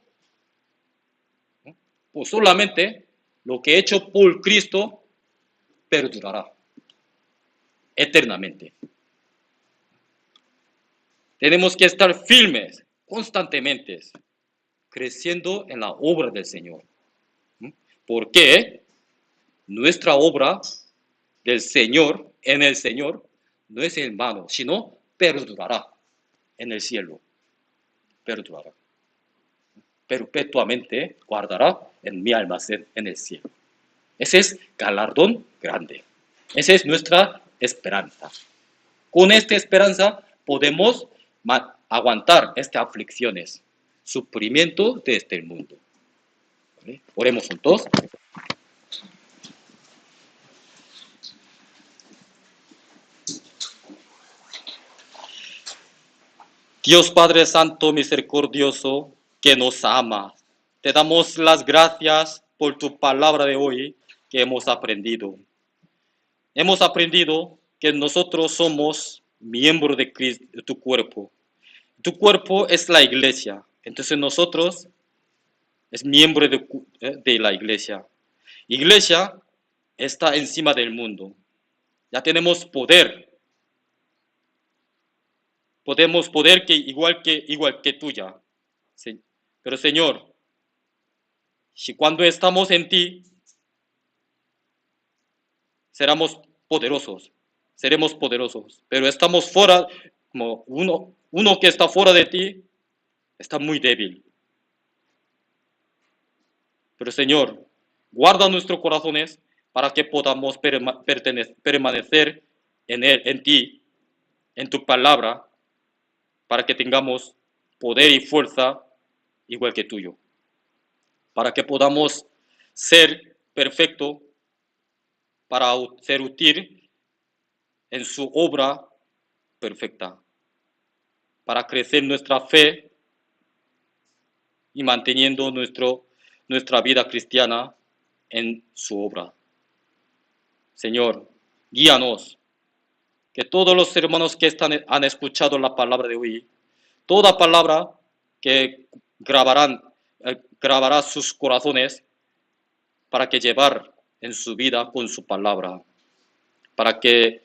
pues solamente lo que he hecho por Cristo perdurará eternamente. Tenemos que estar firmes constantemente, creciendo en la obra del Señor. Porque nuestra obra del Señor, en el Señor, no es en vano, sino perdurará en el cielo. Perdurará. Perpetuamente guardará en mi almacén en el cielo. Ese es galardón grande. Esa es nuestra esperanza. Con esta esperanza podemos aguantar estas aflicciones, sufrimiento de este mundo. Oremos juntos. Dios Padre Santo Misericordioso, que nos ama, te damos las gracias por tu palabra de hoy que hemos aprendido. Hemos aprendido que nosotros somos miembros de tu cuerpo. Tu cuerpo es la iglesia. Entonces nosotros es miembro de la iglesia. Iglesia está encima del mundo. Ya tenemos poder. Podemos poder igual que tuya. Pero Señor, si cuando estamos en ti, seremos poderosos. Pero estamos fuera, como uno que está fuera de ti, está muy débil. Pero Señor, guarda nuestros corazones para que podamos permanecer en ti, en tu palabra, para que tengamos poder y fuerza igual que tuyo. Para que podamos ser perfectos, para ser útil en su obra perfecta. Para crecer nuestra fe y manteniendo nuestra vida cristiana en su obra. Señor, guíanos, que todos los hermanos que han escuchado la palabra de hoy, toda palabra que grabará sus corazones para que llevar en su vida con su palabra, para que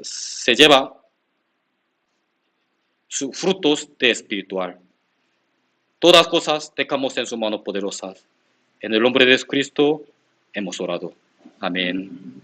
se lleva sus frutos de espiritual. Todas cosas dejamos en sus manos poderosas. En el nombre de Jesucristo hemos orado. Amén.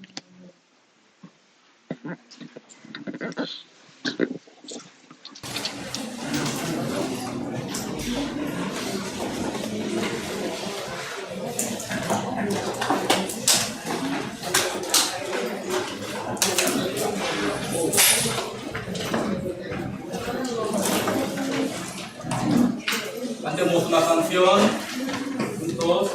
Cantemos una canción juntos.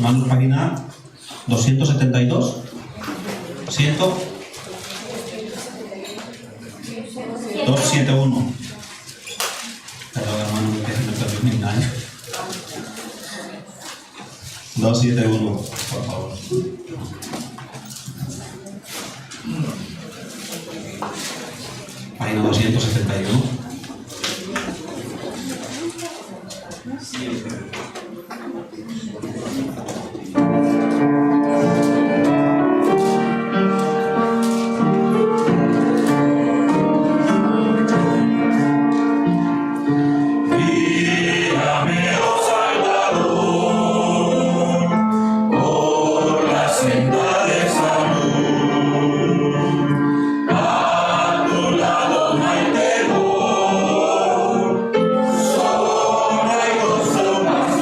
Manos, página 272. Siento. 271. Perdón, hermano, que no estoy en engaño. 271, por favor. Página 271. Solo hay gozo más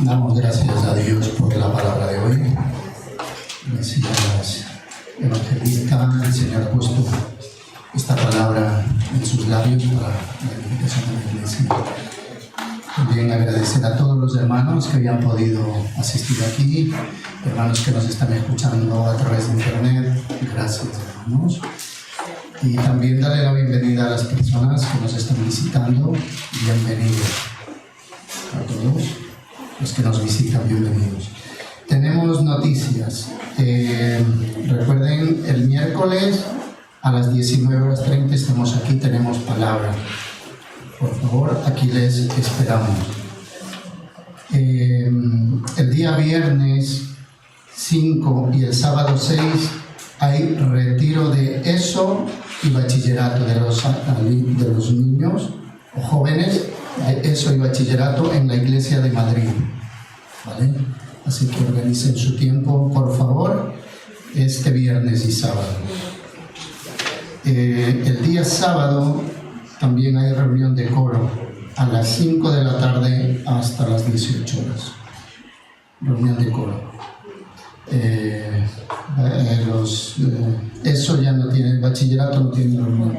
Damos gracias a Dios por la palabra de hoy. Gracias, evangelista. El Señor ha puesto esta palabra en sus labios para la edificación de la iglesia. También agradecer a todos los hermanos que habían podido asistir aquí, hermanos que nos están escuchando a través de internet. Gracias, hermanos. Y también darle la bienvenida a las personas que nos están visitando. Bienvenidos a todos los que nos visitan, bienvenidos. Tenemos noticias. Recuerden, el miércoles a las 19:30 estamos aquí, tenemos palabra. Por favor, aquí les esperamos. El día viernes 5 y el sábado 6 hay retiro de ESO y bachillerato de los niños o jóvenes, de ESO y bachillerato en la iglesia de Madrid. ¿Vale? Así que organicen su tiempo, por favor, este viernes y sábado. El día sábado también hay reunión de coro a las 5 de la tarde hasta las 18 horas. Reunión de coro. Eso ya no tiene, el bachillerato no tiene reunión.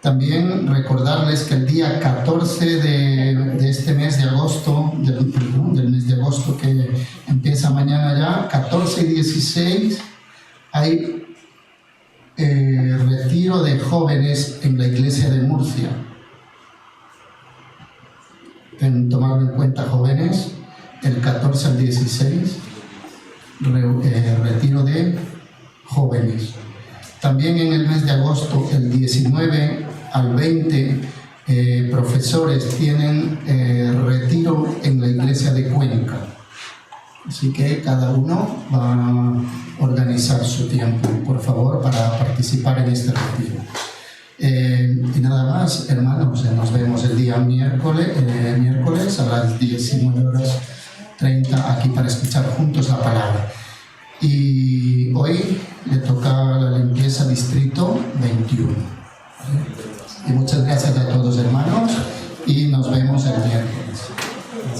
También recordarles que el día 14 de este mes de agosto, del mes de agosto que empieza mañana ya, 14 y 16, hay retiro de jóvenes en la iglesia de Murcia. Tomarlo en cuenta, jóvenes, el 14 al 16, retiro de jóvenes. También en el mes de agosto, el 19 al 20, profesores tienen retiro en la iglesia de Cuenca. Así que cada uno va a organizar su tiempo, por favor, para participar en este retiro. Y nada más, hermanos, nos vemos el día miércoles a las 19:30 aquí para escuchar juntos la palabra. Y hoy le toca la limpieza distrito 21. ¿Vale? Y muchas gracias a todos, hermanos, y nos vemos el miércoles.